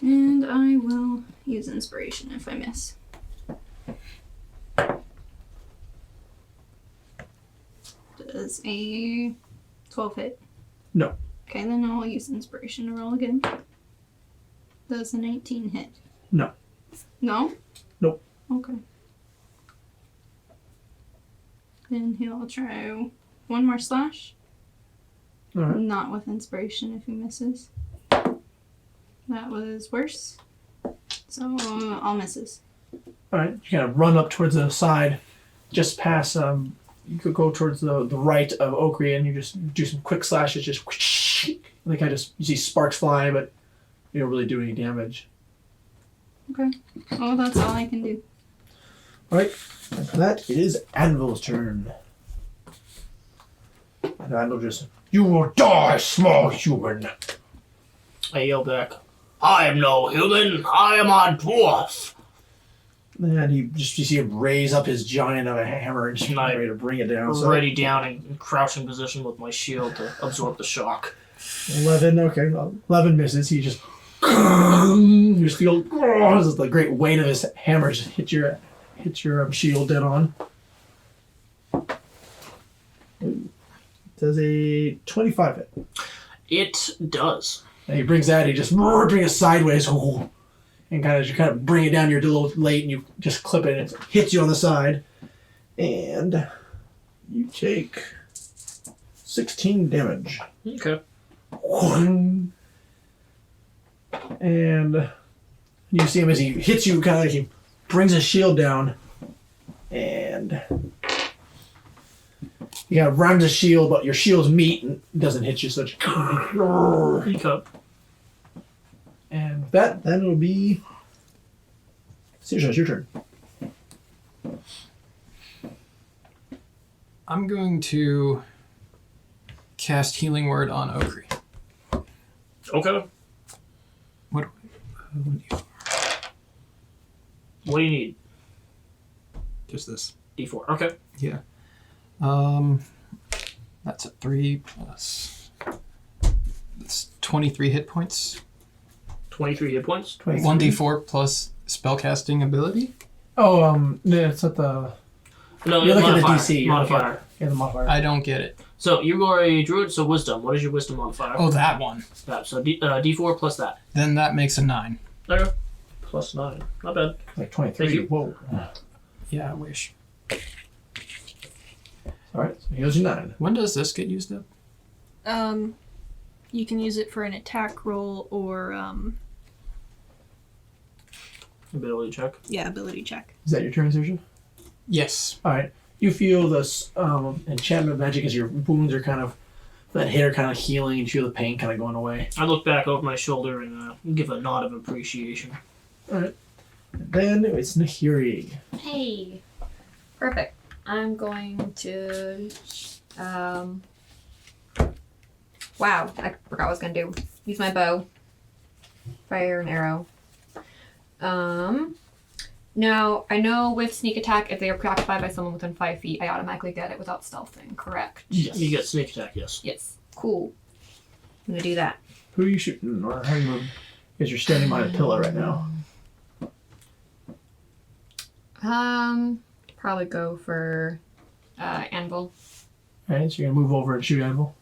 And I will use inspiration if I miss. Does a 12 hit? No. Okay, then I'll use inspiration to roll again. Does a 19 hit? No. No? Nope. Okay. Then he'll try one more slash. All right. Not with inspiration if he misses. That was worse. So all misses. All right. You kind of run up towards the side, just past. You could go towards the right of Okri, and you just do some quick slashes. Just whoosh, and they kind of just you see sparks fly, but you don't really do any damage. Okay. Well, that's all I can do. All right. And for that, it is Anvil's turn. And Anvil just, you will die, small human. I yell back, I am no human, I am a dwarf. And you see him raise up his giant of a hammer and just Nice. ready to bring it down. So Ready down in crouching position with my shield to absorb the shock. 11, okay. 11 misses. He just, you just feel, the great weight of his hammer just hit your shield dead on. Does a 25 hit. It does. And he brings that, he just brings it sideways, and you kind of bring it down. You're a little late, and you just clip it, and it hits you on the side, and you take 16 damage. Okay. And you see him as he hits you, kind of like he brings his shield down, and you kind of round his shield, but your shield's meat and doesn't hit you, so it's Okay. and with that, then it'll be Caesar, it's your turn. I'm going to cast Healing Word on Okri. Okay. What do What do you need? Just this. D4. Okay. Yeah. That's a 3 plus. That's 23 hit points. 23 hit points. 1d4 plus spellcasting ability. Oh, yeah, it's at the. No, You're looking at the modifier. DC. You're looking Modifier. at yeah, the modifier. I don't get it. So you are a druid, so wisdom. What is your wisdom modifier? Oh, that one. That. So D4 plus that. Then that makes a 9. Okay. Plus 9. Not bad. Like 23. Thank you. Whoa. Yeah, I wish. All right, so here's your 9. When does this get used up? You can use it for an attack roll or Ability check. ability check. Is that your turn, Saoirse? Yes. All right. You feel this enchantment magic as your wounds are kind of, that hit are kind of healing, and you feel the pain kind of going away. I look back over my shoulder and give a nod of appreciation. All right. And then it's Nahiri. Hey. Perfect. I'm going to. Wow, I forgot what I was gonna do. Use my bow. Fire an arrow. Now, I know with sneak attack, if they are preoccupied by someone within 5 feet, I automatically get it without stealthing, correct? Yes. You get sneak attack, yes. Yes. Cool. I'm gonna do that. Who are you shooting, or how are you moving? Because you're standing behind a pillar right now. Probably go for anvil. All right, so you're gonna move over and shoot Anvil.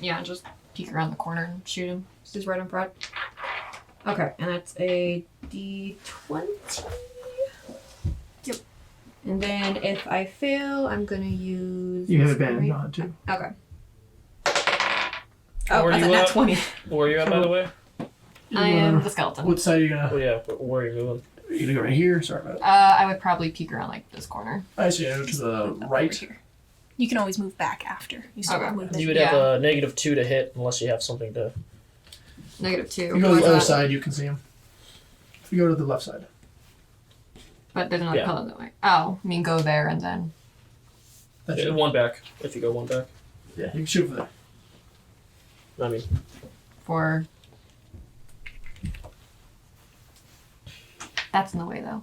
Yeah, just peek around the corner and shoot him. He's right in front. Okay, and that's a D20. Yep. And then if I fail, I'm gonna use. You have advantage on it too. Okay. Where Oh, are that's a you nat at? 20. Where are you at, by the way? I am the skeleton. What side are you gonna? Oh, yeah. Where are you moving? Are you gonna go right here? Sorry about it. I would probably peek around like this corner. I see. Go to the Over right. here. You can always move back after. You still Okay. have movement. You would have a -2 to hit unless you have something to. -2. If you go to the other side, you can see him. If you go to the left side. But there's another Yeah. pillar that way. Oh, I mean go there and then. That's you. One back. If you go one back. Yeah, you can shoot from there. I mean, For. That's in the way though.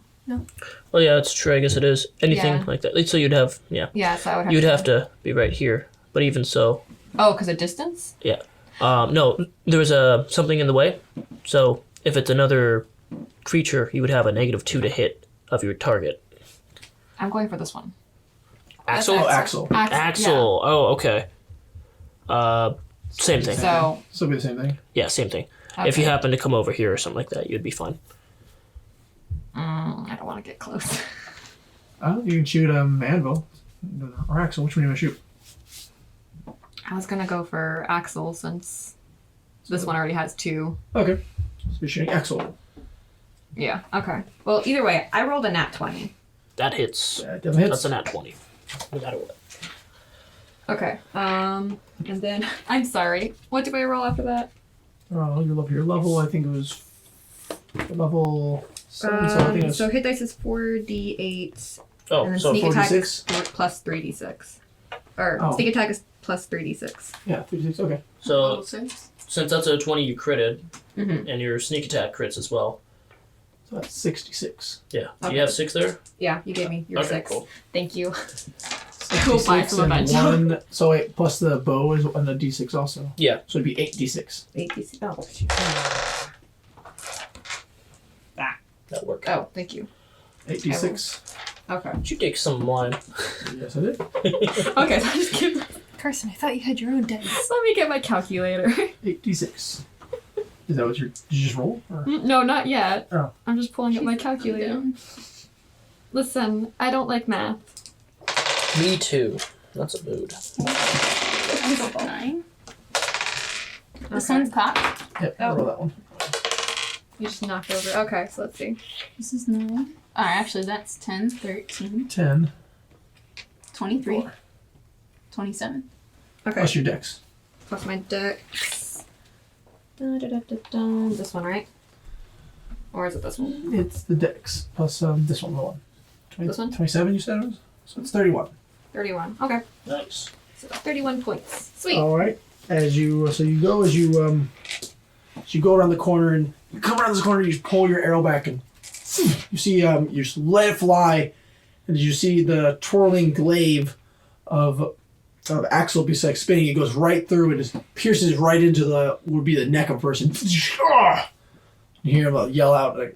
well, yeah, it's true. I guess it is. Anything Yeah. like that. So you'd have, yeah. Yeah, so I would have You'd have to be right here. But even so, Oh, because of distance? no, there's something in the way. So if it's another creature, you would have a -2 to hit of your target. I'm going for this one. Axel? Oh, Axel. Axel. Oh, okay. Same thing. So, Still be the same thing. Yeah, same thing. If you happen to come over here or something like that, you'd be fine. I don't want to get close. Oh, you can shoot Anvil or Axel. Which one do you want to shoot? I was gonna go for Axel since this one already has 2. Okay. So you're shooting Axel. Yeah. Okay. Well, either way, I rolled a nat 20. That hits. That definitely hits. That's a nat 20. No matter what. Okay. And then I'm sorry. What do I roll after that? Oh, your level. I think it was level 7. So I think it's So hit dice is 4d8, Oh, and then so sneak attack 46? is plus 3d6. Or Oh. sneak attack is plus 3d6. yeah, 36. Okay. so 6. since that's a 20 you critted, Mhm. and your sneak attack crits as well. So that's 66. Yeah. Do Okay. you have 6 there? Yeah, you gave me your Okay, 6. cool. Thank you. 66 some and event. 1. So wait, plus the bow is on the d6 also. Yeah. So it'd be 8d6. 8d6. Oh, shoot. That worked. Oh, thank you. 8d6. Okay. Did you take some of mine? Yes, I did. Okay, so just give. Carson, I thought you had your own dice. Let me get my calculator. 8d6. Is that what did you just roll? Or? No, not yet. Oh. I'm just pulling up my calculator. Listen, I don't like math. Me too. That's a mood. 9. This Okay. one's cocked. Yep, Oh. roll that one. You just knocked over. Okay, so let's see. This is 9. Oh, actually, that's 10, 13, 10. 23, Four. 27. Okay. Plus your dex. Plus my dex. This one, right? Or is it this one? It's the dex plus this one. The one. 20, This one? 27 you said it was? So it's 31. 31. Okay. Nice. So 31 points. Sweet. All right. As you go around the corner and you come around this corner, you just pull your arrow back and you see you just let it fly, and you see the twirling glaive of axe will be like spinning. It goes right through and just pierces right into would be the neck of a person. You hear him yell out like,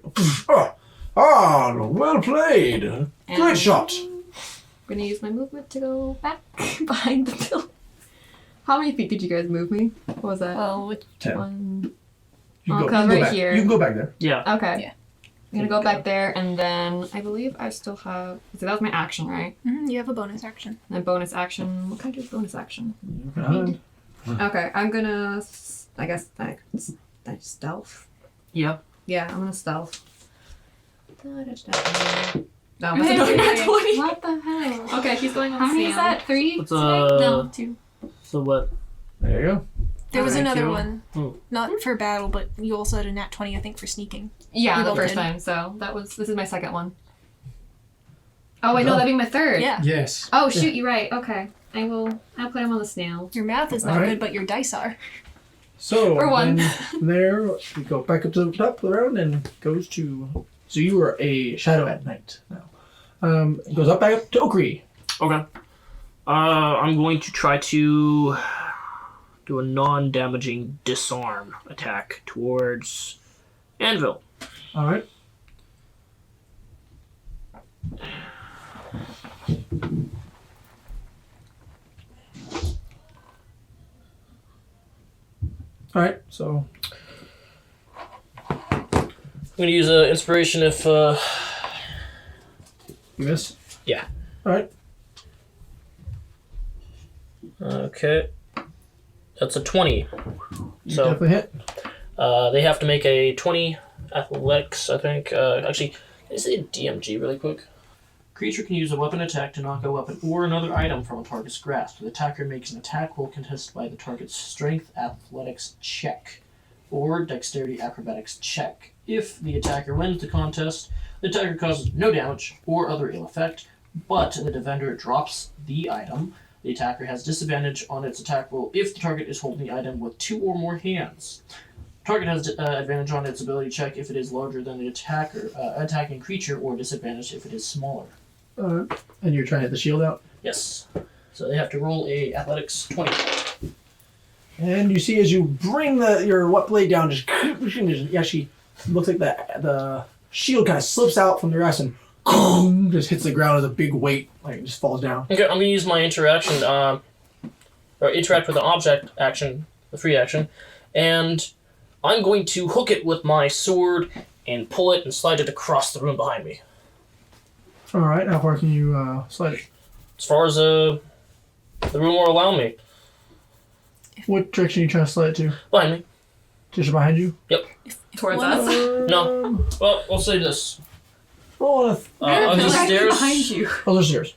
well played. Great And shot. I'm gonna use my movement to go back behind the building. How many feet did you guys move me? What was that? Well, 10. One. You I'll can come go right back. here. You can go back there. Yeah. Okay. Yeah. I'm gonna go back there, and then I believe I still have. So that was my action, right? you have a bonus action. And bonus action. What kind of bonus action? You can Okay, I'm gonna. I guess I stealth. Yeah. Yeah, I'm gonna stealth. No, that's not. No, Wait, that's wait, not wait. 20. What the hell? Okay, he's going on. How many Sam. is that? 3? What's No, 2. So what? There you go. There was Thank another you. one. Oh. Not for battle, but you also had a nat 20, I think, for sneaking. Yeah, We the both first did. time. So this is my second one. Oh wait, no, that'd be my third. Yeah. Yes. Oh shoot, you're right. Okay, I'll put him on the snail. Your math is not Alright. good, but your dice are. So For one. then from there we go back up to the top of the round and goes to. So you are a shadow at night now. It goes back up to Okri. Okay. I'm going to try to do a non-damaging disarm attack towards Anvil. All right. All right. So I'm going to use inspiration if. you miss. Yeah. All right. Okay. That's a 20. You So definitely hit. they have to make a 20 athletics, I think. Actually, can I say DMG really quick? Creature can use a weapon attack to knock a weapon or another item from a target's grasp. The attacker makes an attack roll contested by the target's strength athletics check or dexterity acrobatics check. If the attacker wins the contest, the attacker causes no damage or other ill effect, but the defender drops the item. The attacker has disadvantage on its attack roll if the target is holding the item with 2 or more hands. Target has advantage on its ability check if it is larger than the attacking creature, or disadvantage if it is smaller. And you're trying to hit the shield out. Yes. So they have to roll a athletics 20. And you see as you bring your wet blade down, just actually looks like the shield kind of slips out from the rest and just hits the ground as a big weight, like it just falls down. Okay, I'm going to use my interaction, or interact with an object action, the free action, and I'm going to hook it with my sword and pull it and slide it across the room behind me. All right, how far can you slide it? As far as the room will allow me. What direction are you trying to slide it to? Behind me. Just behind you? Towards one us. No. Well, we'll say this. Roll on On the Directly stairs. behind you. the stairs.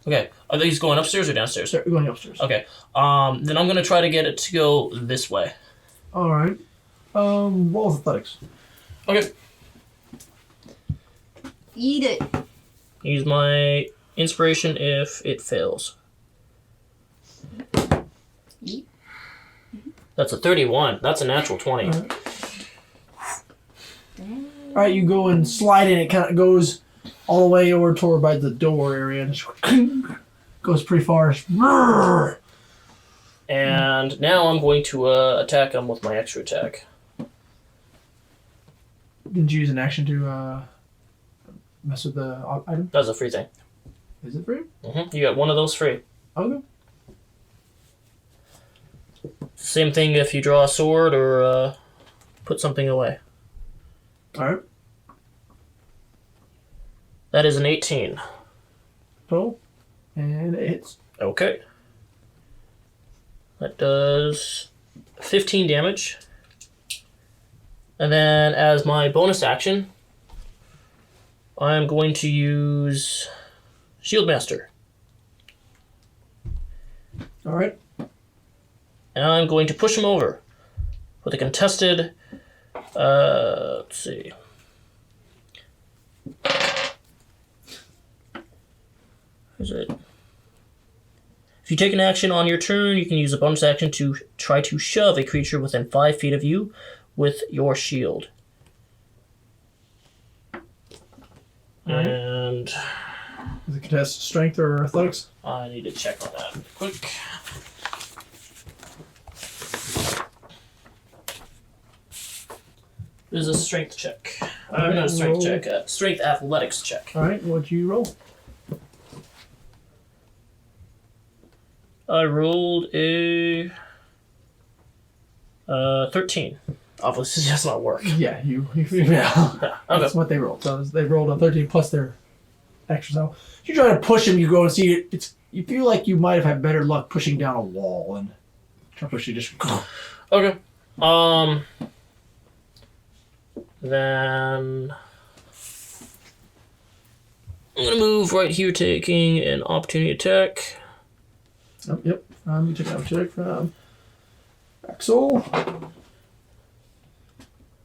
Okay. Are these going upstairs or downstairs? Start going upstairs. Okay. Then I'm going to try to get it to go this way. All right. Roll athletics. Okay. Eat it. Use my inspiration if it fails. Eat. That's a 31. That's a natural 20. All right, you go and slide in. It kind of goes all the way over toward by the door area and just goes pretty far. And now I'm going to attack him with my extra attack. Didn't you use an action to mess with the item? That's a free thing. Is it free? You got one of those free. Okay. Same thing if you draw a sword or put something away. All right. That is an 18. Total. And it hits. Okay. That does 15 damage. And then as my bonus action, I'm going to use Shield Master. All right. And I'm going to push him over with a contested, let's see. Is it? If you take an action on your turn, you can use a bonus action to try to shove a creature within 5 feet of you with your shield. Alright. And Does it contest strength or athletics? I need to check on that quick. This is a strength check. Not a strength check. Strength athletics check. All right, what'd you roll? I rolled a 13. Obviously, this does not work. Yeah, yeah. Yeah, That's okay. what they rolled. So they rolled a 13 plus their extra. So you try to push him, you go and see it. It's you feel like you might have had better luck pushing down a wall and try to push you just. Okay. Then I'm gonna move right here, taking an opportunity attack. Oh, yep. You took out a check from Axel.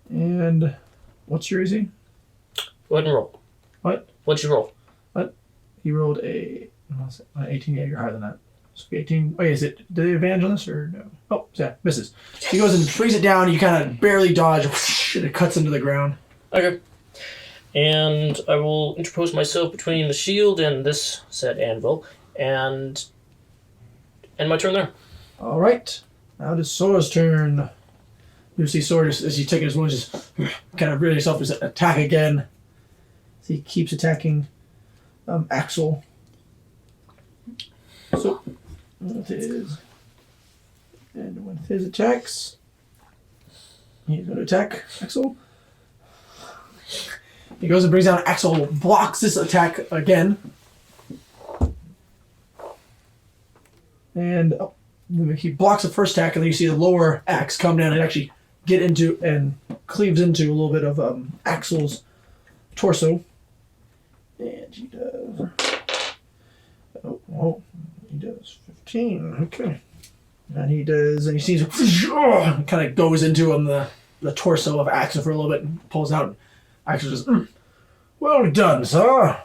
And what's your AC? Go ahead and roll. What? What'd you roll? He rolled a 18. Yeah, you're higher than that. So 18. Oh, yeah, is it? Did they advantage on this or no? Oh, yeah, misses. He goes and brings it down. You kind of barely dodge, and it cuts into the ground. Okay. And I will interpose myself between the shield and this said anvil, and end my turn there. All right. Now it is Sora's turn. You see Sora, just, as he's taking his wounds, just kind of really himself to attack again. So he keeps attacking Axel. So, with his attacks, he's going to attack Axel. He goes and brings down Axel, blocks this attack again. And he blocks the first attack, and then you see the lower axe come down and actually get into and cleaves into a little bit of Axel's torso. And he does. He does 15. Okay. And he does, and he sees, kind of goes into him the torso of Axel for a little bit and pulls out. Axel just, well done, sir.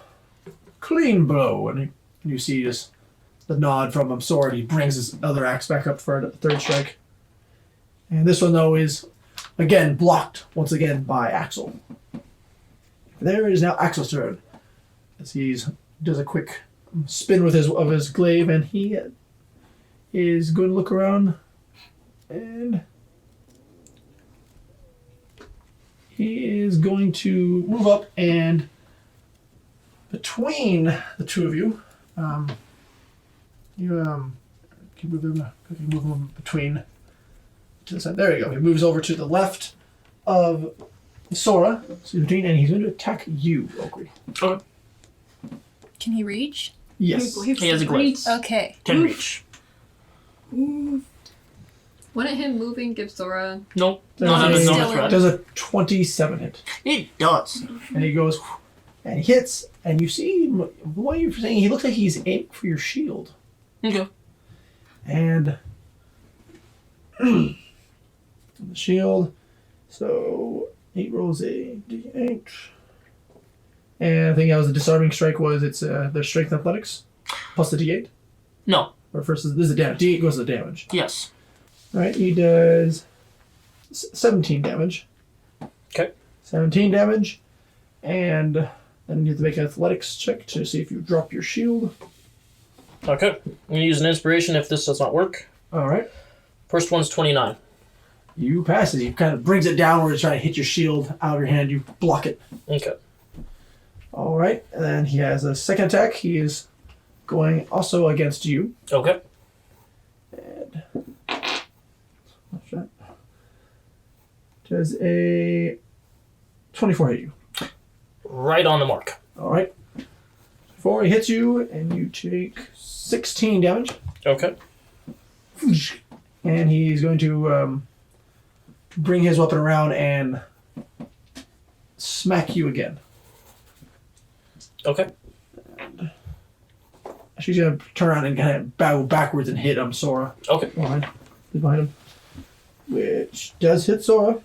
Clean blow. And you see just the nod from him, Sora, and he brings his other axe back up for a third strike. And this one, though, is, again, blocked once again by Axel. There is now Axel's turn. As he does a quick spin with his glaive, and he is going to look around, and he is going to move up, and between the two of you, you move him between to the side. There you go. He moves over to the left of Sora, so between, and he's going to attack you, Oakley. Okay. Can he reach? Yes. He has a glaive. Okay. 10 reach. Wouldn't him moving give Sora... Nope. Does None of his still threat. does a 27 hit. It does. And he goes, and he hits, and you see, what you're saying, he looks like he's aiming for your shield. Okay. And the shield, so he rolls a d8. And I think that was the disarming strike it's their strength athletics, plus the d8. No. Or first, this is the damage. D8 goes to the damage. Yes. Alright, he does 17 damage. Okay. 17 damage. And then you have to make an athletics check to see if you drop your shield. Okay. I'm going to use an inspiration if this does not work. Alright. First one's 29. You pass it. He kind of brings it down where it's trying to hit your shield out of your hand. You block it. Okay. Alright. And then he has a second attack. He is going also against you. Okay. And what's that? Does a 24 hit you? Right on the mark. Alright. 4 he hits you, and you take 16 damage. Okay. And he's going to bring his weapon around and smack you again. Okay. She's going to turn around and kind of bow backwards and hit Sora. Okay. Behind him. Which does hit Sora.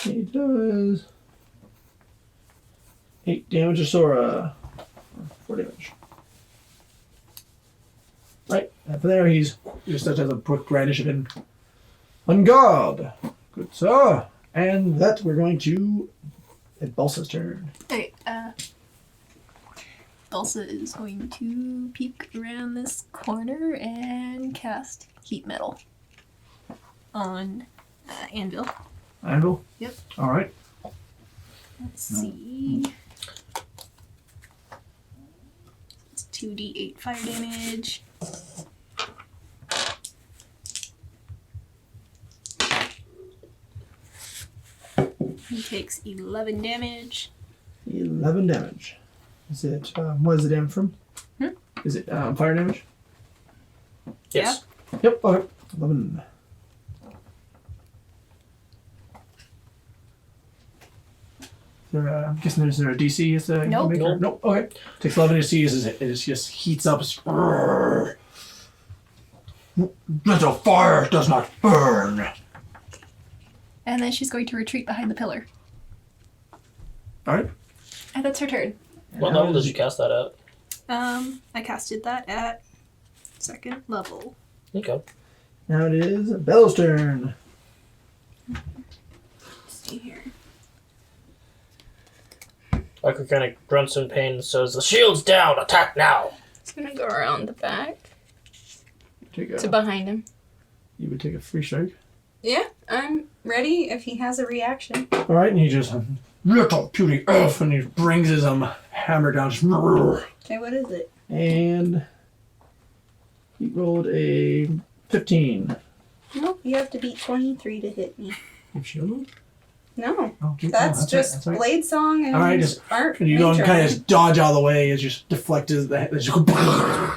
He does 8 damage to Sora. 4 damage. Right. And from there, he just has a quick brandish of him. On guard. Good sir. And that we're going to at Balsa's turn. Okay, Elsa is going to peek around this corner and cast Heat Metal on Anvil. Anvil? Yep. Alright. Let's see. It's 2d8 fire damage. He takes 11 damage. 11 damage. Is it, what is the damage from? Is it fire damage? Yes. Yep, okay. 11. I'm guessing there's a DC as a Nope. maker? Nope. Okay. Takes 11 DC as it just heats up. Little fire does not burn. And then she's going to retreat behind the pillar. Alright. And that's her turn. What level did you cast that at? I casted that at 2nd level. Okay. Now it is Belle's turn. Let's see here. Like, kind of grunts in pain and says, "The shield's down! Attack now!" It's gonna go around the back Take to a, behind him. you would take a free strike. Yeah, I'm ready if he has a reaction. Alright, and he just, little puny elf, and he brings his hammer down. Just, Okay, what is it? and he rolled a 15. Nope, you have to beat 23 to hit me. You shield? No, Oh, okay. that's right, just that's right. blade song and Alright, just- art. And you go and nature. kind of just dodge out of the way. It just deflects it just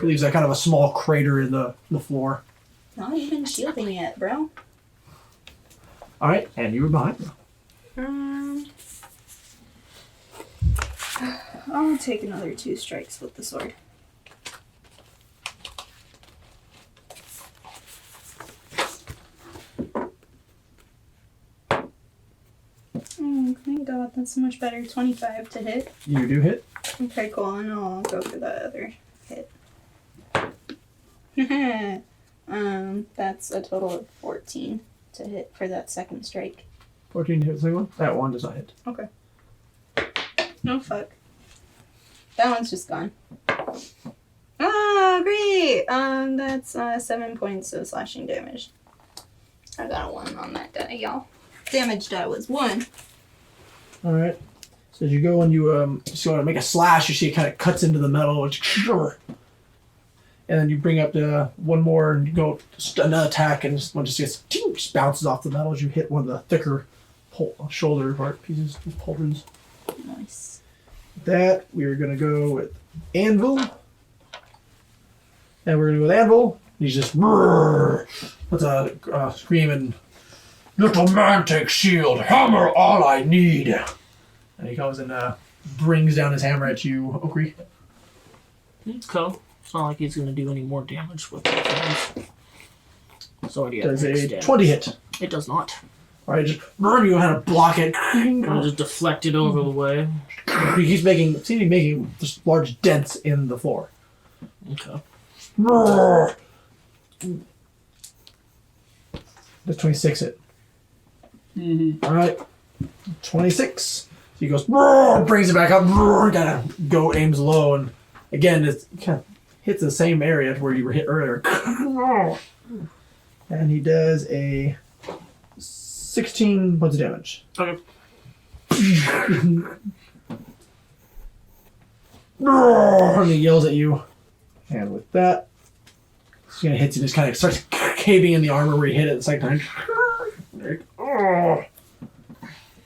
leaves that kind of a small crater in the floor. Not even shielding yet, bro. Alright, and you were behind me. I'll take another 2 strikes with the sword. Oh, thank God, that's so much better. 25 to hit. You do hit. Okay, cool, and I'll go for the other hit. That's a total of 14 to hit for that second strike. 14 to hit the second one. That one does not hit. Okay. No fuck. That one's just gone. Ah, great! That's 7 points of slashing damage. I got a 1 on that die, y'all. Damage die was 1. Alright. So as you go and you just go to make a slash, you see it kind of cuts into the metal. And then you bring up the one more and you go another attack, and one just gets just bounces off the metal as you hit one of the thicker shoulder part pieces, pauldrons. Nice. With that, we're gonna go with Anvil. And we're gonna go with Anvil. He's just puts a screaming, "Little man, take shield, hammer all I need." And he goes and brings down his hammer at you, Okri. Okay. It's not like he's going to do any more damage with it. It's already at Does max a damage. 20 hit. It does not. Alright, just you kind of block it. I'll just deflect it over the way. He's making just large dents in the floor. Okay. Does 26 hit? Alright. 26. He goes, brings it back up, kind of aims low, and again, it kind of hits the same area where you were hit earlier. And he does a 16 points of damage. Okay. And he yells at you. And with that, he kind of hits you, just kind of starts caving in the armor where you hit it the second time.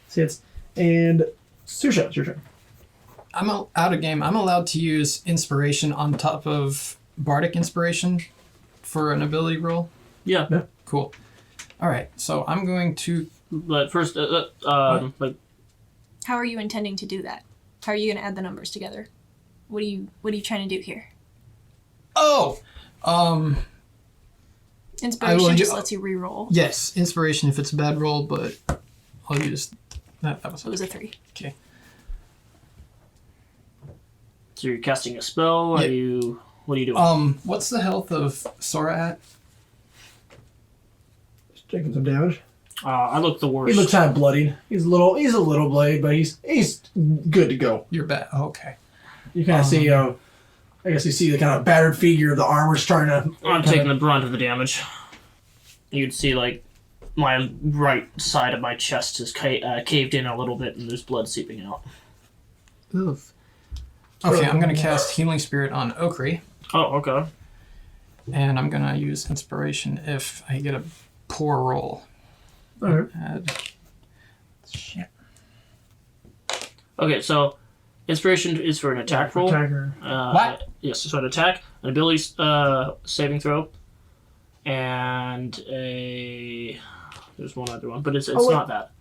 See, it's and Susha, it's your turn. I'm out of game. I'm allowed to use inspiration on top of bardic inspiration for an ability roll. Yeah. Cool. All right, so I'm going to. But first, like, How are you intending to do that? How are you going to add the numbers together? What are you trying to do here? Oh, Inspiration just lets you re-roll. yes, inspiration if it's a bad roll, but I'll use that. That was It was a 3. okay. so you're casting a spell? Yeah. What are you doing? What's the health of Sora at? Just taking some damage. I look the worst. He looks kind of bloodied. He's a little bloodied, but he's good to go. You're bad. Okay. You kind of see, I guess you see the kind of battered figure of the armor starting to. I'm taking the brunt of the damage. You'd see, like, my right side of my chest is caved in a little bit and there's blood seeping out. Oof. Okay, I'm going to cast Healing Spirit on Okri, Oh, okay. and I'm going to use Inspiration if I get a poor roll. Alright. Add. Shit. Okay, so inspiration is for an attack roll. Attacker. What? Yes, so an attack, an ability saving throw, and there's one other one, but it's Oh, wait. not that.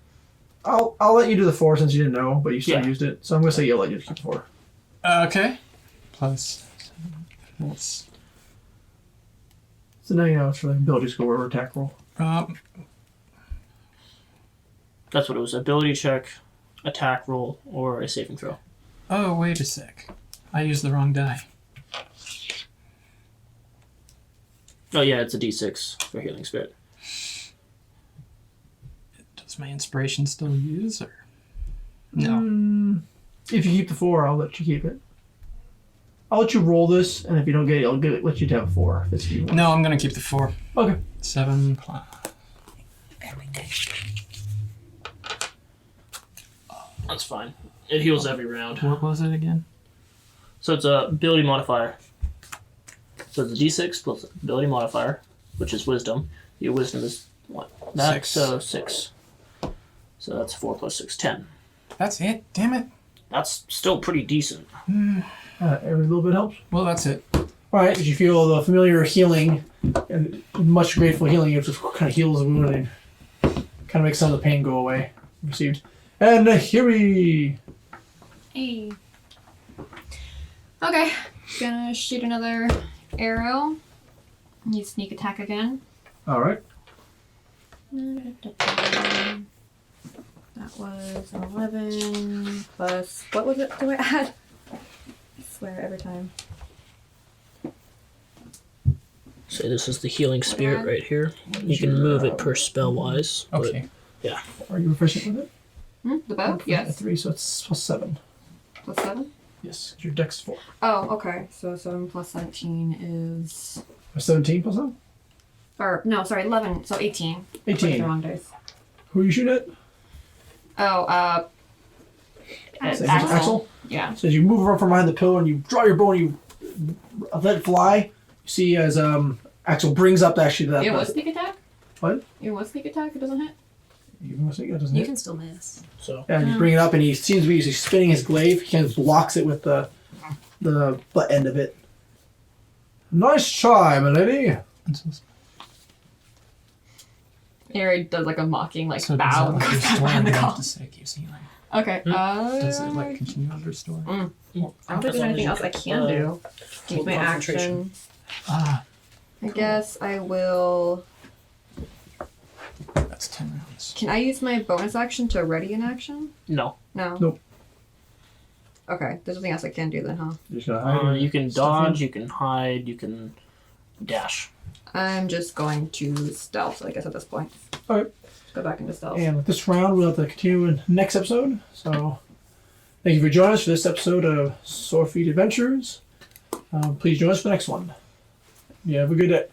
I'll let you do the 4 since you didn't know, but you still Yeah. used it. So I'm gonna say you'll let you keep 4. Okay. Plus. That's. So now you know it's for the ability score or attack roll. That's what it was. Ability check, attack roll, or a saving throw. Oh, wait a sec. I used the wrong die. Oh yeah, it's a D6 for healing spirit. Does my inspiration still use, or no? If you keep the 4, I'll let you keep it. I'll let you roll this, and if you don't get it, I'll let you have 4. If you want. No, I'm gonna keep the 4. Okay. 7 plus. That's fine. It heals every round. What was it again? So it's a ability modifier. So it's a D6 plus ability modifier, which is wisdom. Your wisdom is what? That, 6. So 6. So that's 4 plus 6, 10. That's it. Damn it. That's still pretty decent. Every little bit helps. Well, that's it. All right. Did you feel the familiar healing and much grateful healing? It just kind of heals the wound and kind of makes some of the pain go away. Received. And Hiri. Hey. Okay. Gonna shoot another arrow. Use sneak attack again. All right. That was an 11 plus. What was it? Do I add? I swear every time. So this is the healing spirit Yeah. right here. You can move it per spell wise. Okay. Are you proficient with it? The bow? At Yes. 3, so it's plus 7. Plus 7? Yes. Your dex 4. Oh, okay. So 7 plus 17 is. 17 plus 7? Or, no, sorry, 11. So 18. Put the 18. wrong dice. Who are you shooting at? Oh, Says Axel. Axel. Yeah. So as you move around from behind the pillar and you draw your bow and you let it fly, you see as Axel brings up actually that. It was sneak attack? What? It was sneak attack? It doesn't hit? You can see it doesn't You hit. can still miss. So Yeah, you bring it up and he seems to be he's spinning his glaive. He kind of blocks it with the butt end of it. Nice try, my lady. Harry does like a mocking like So does bow that and like goes back restore behind the enough call. to say keeps healing? Okay. Does it like continue to restore? I don't think As there's long anything as else you I can do. Keep hold my concentration. action. Ah, I guess I will. that's 10 rounds. Can I use my bonus action to ready an action? no. No. Nope. Okay, there's nothing else I can do then, huh? You just gotta hide You can stuff in. dodge, you can hide, you can dash. I'm just going to stealth, I guess, at this point. Alright. Go back into stealth. And with this round, we'll have to continue in next episode. So, thank you for joining us for this episode of Swordfeet Adventures. Please join us for the next one. You have a good day.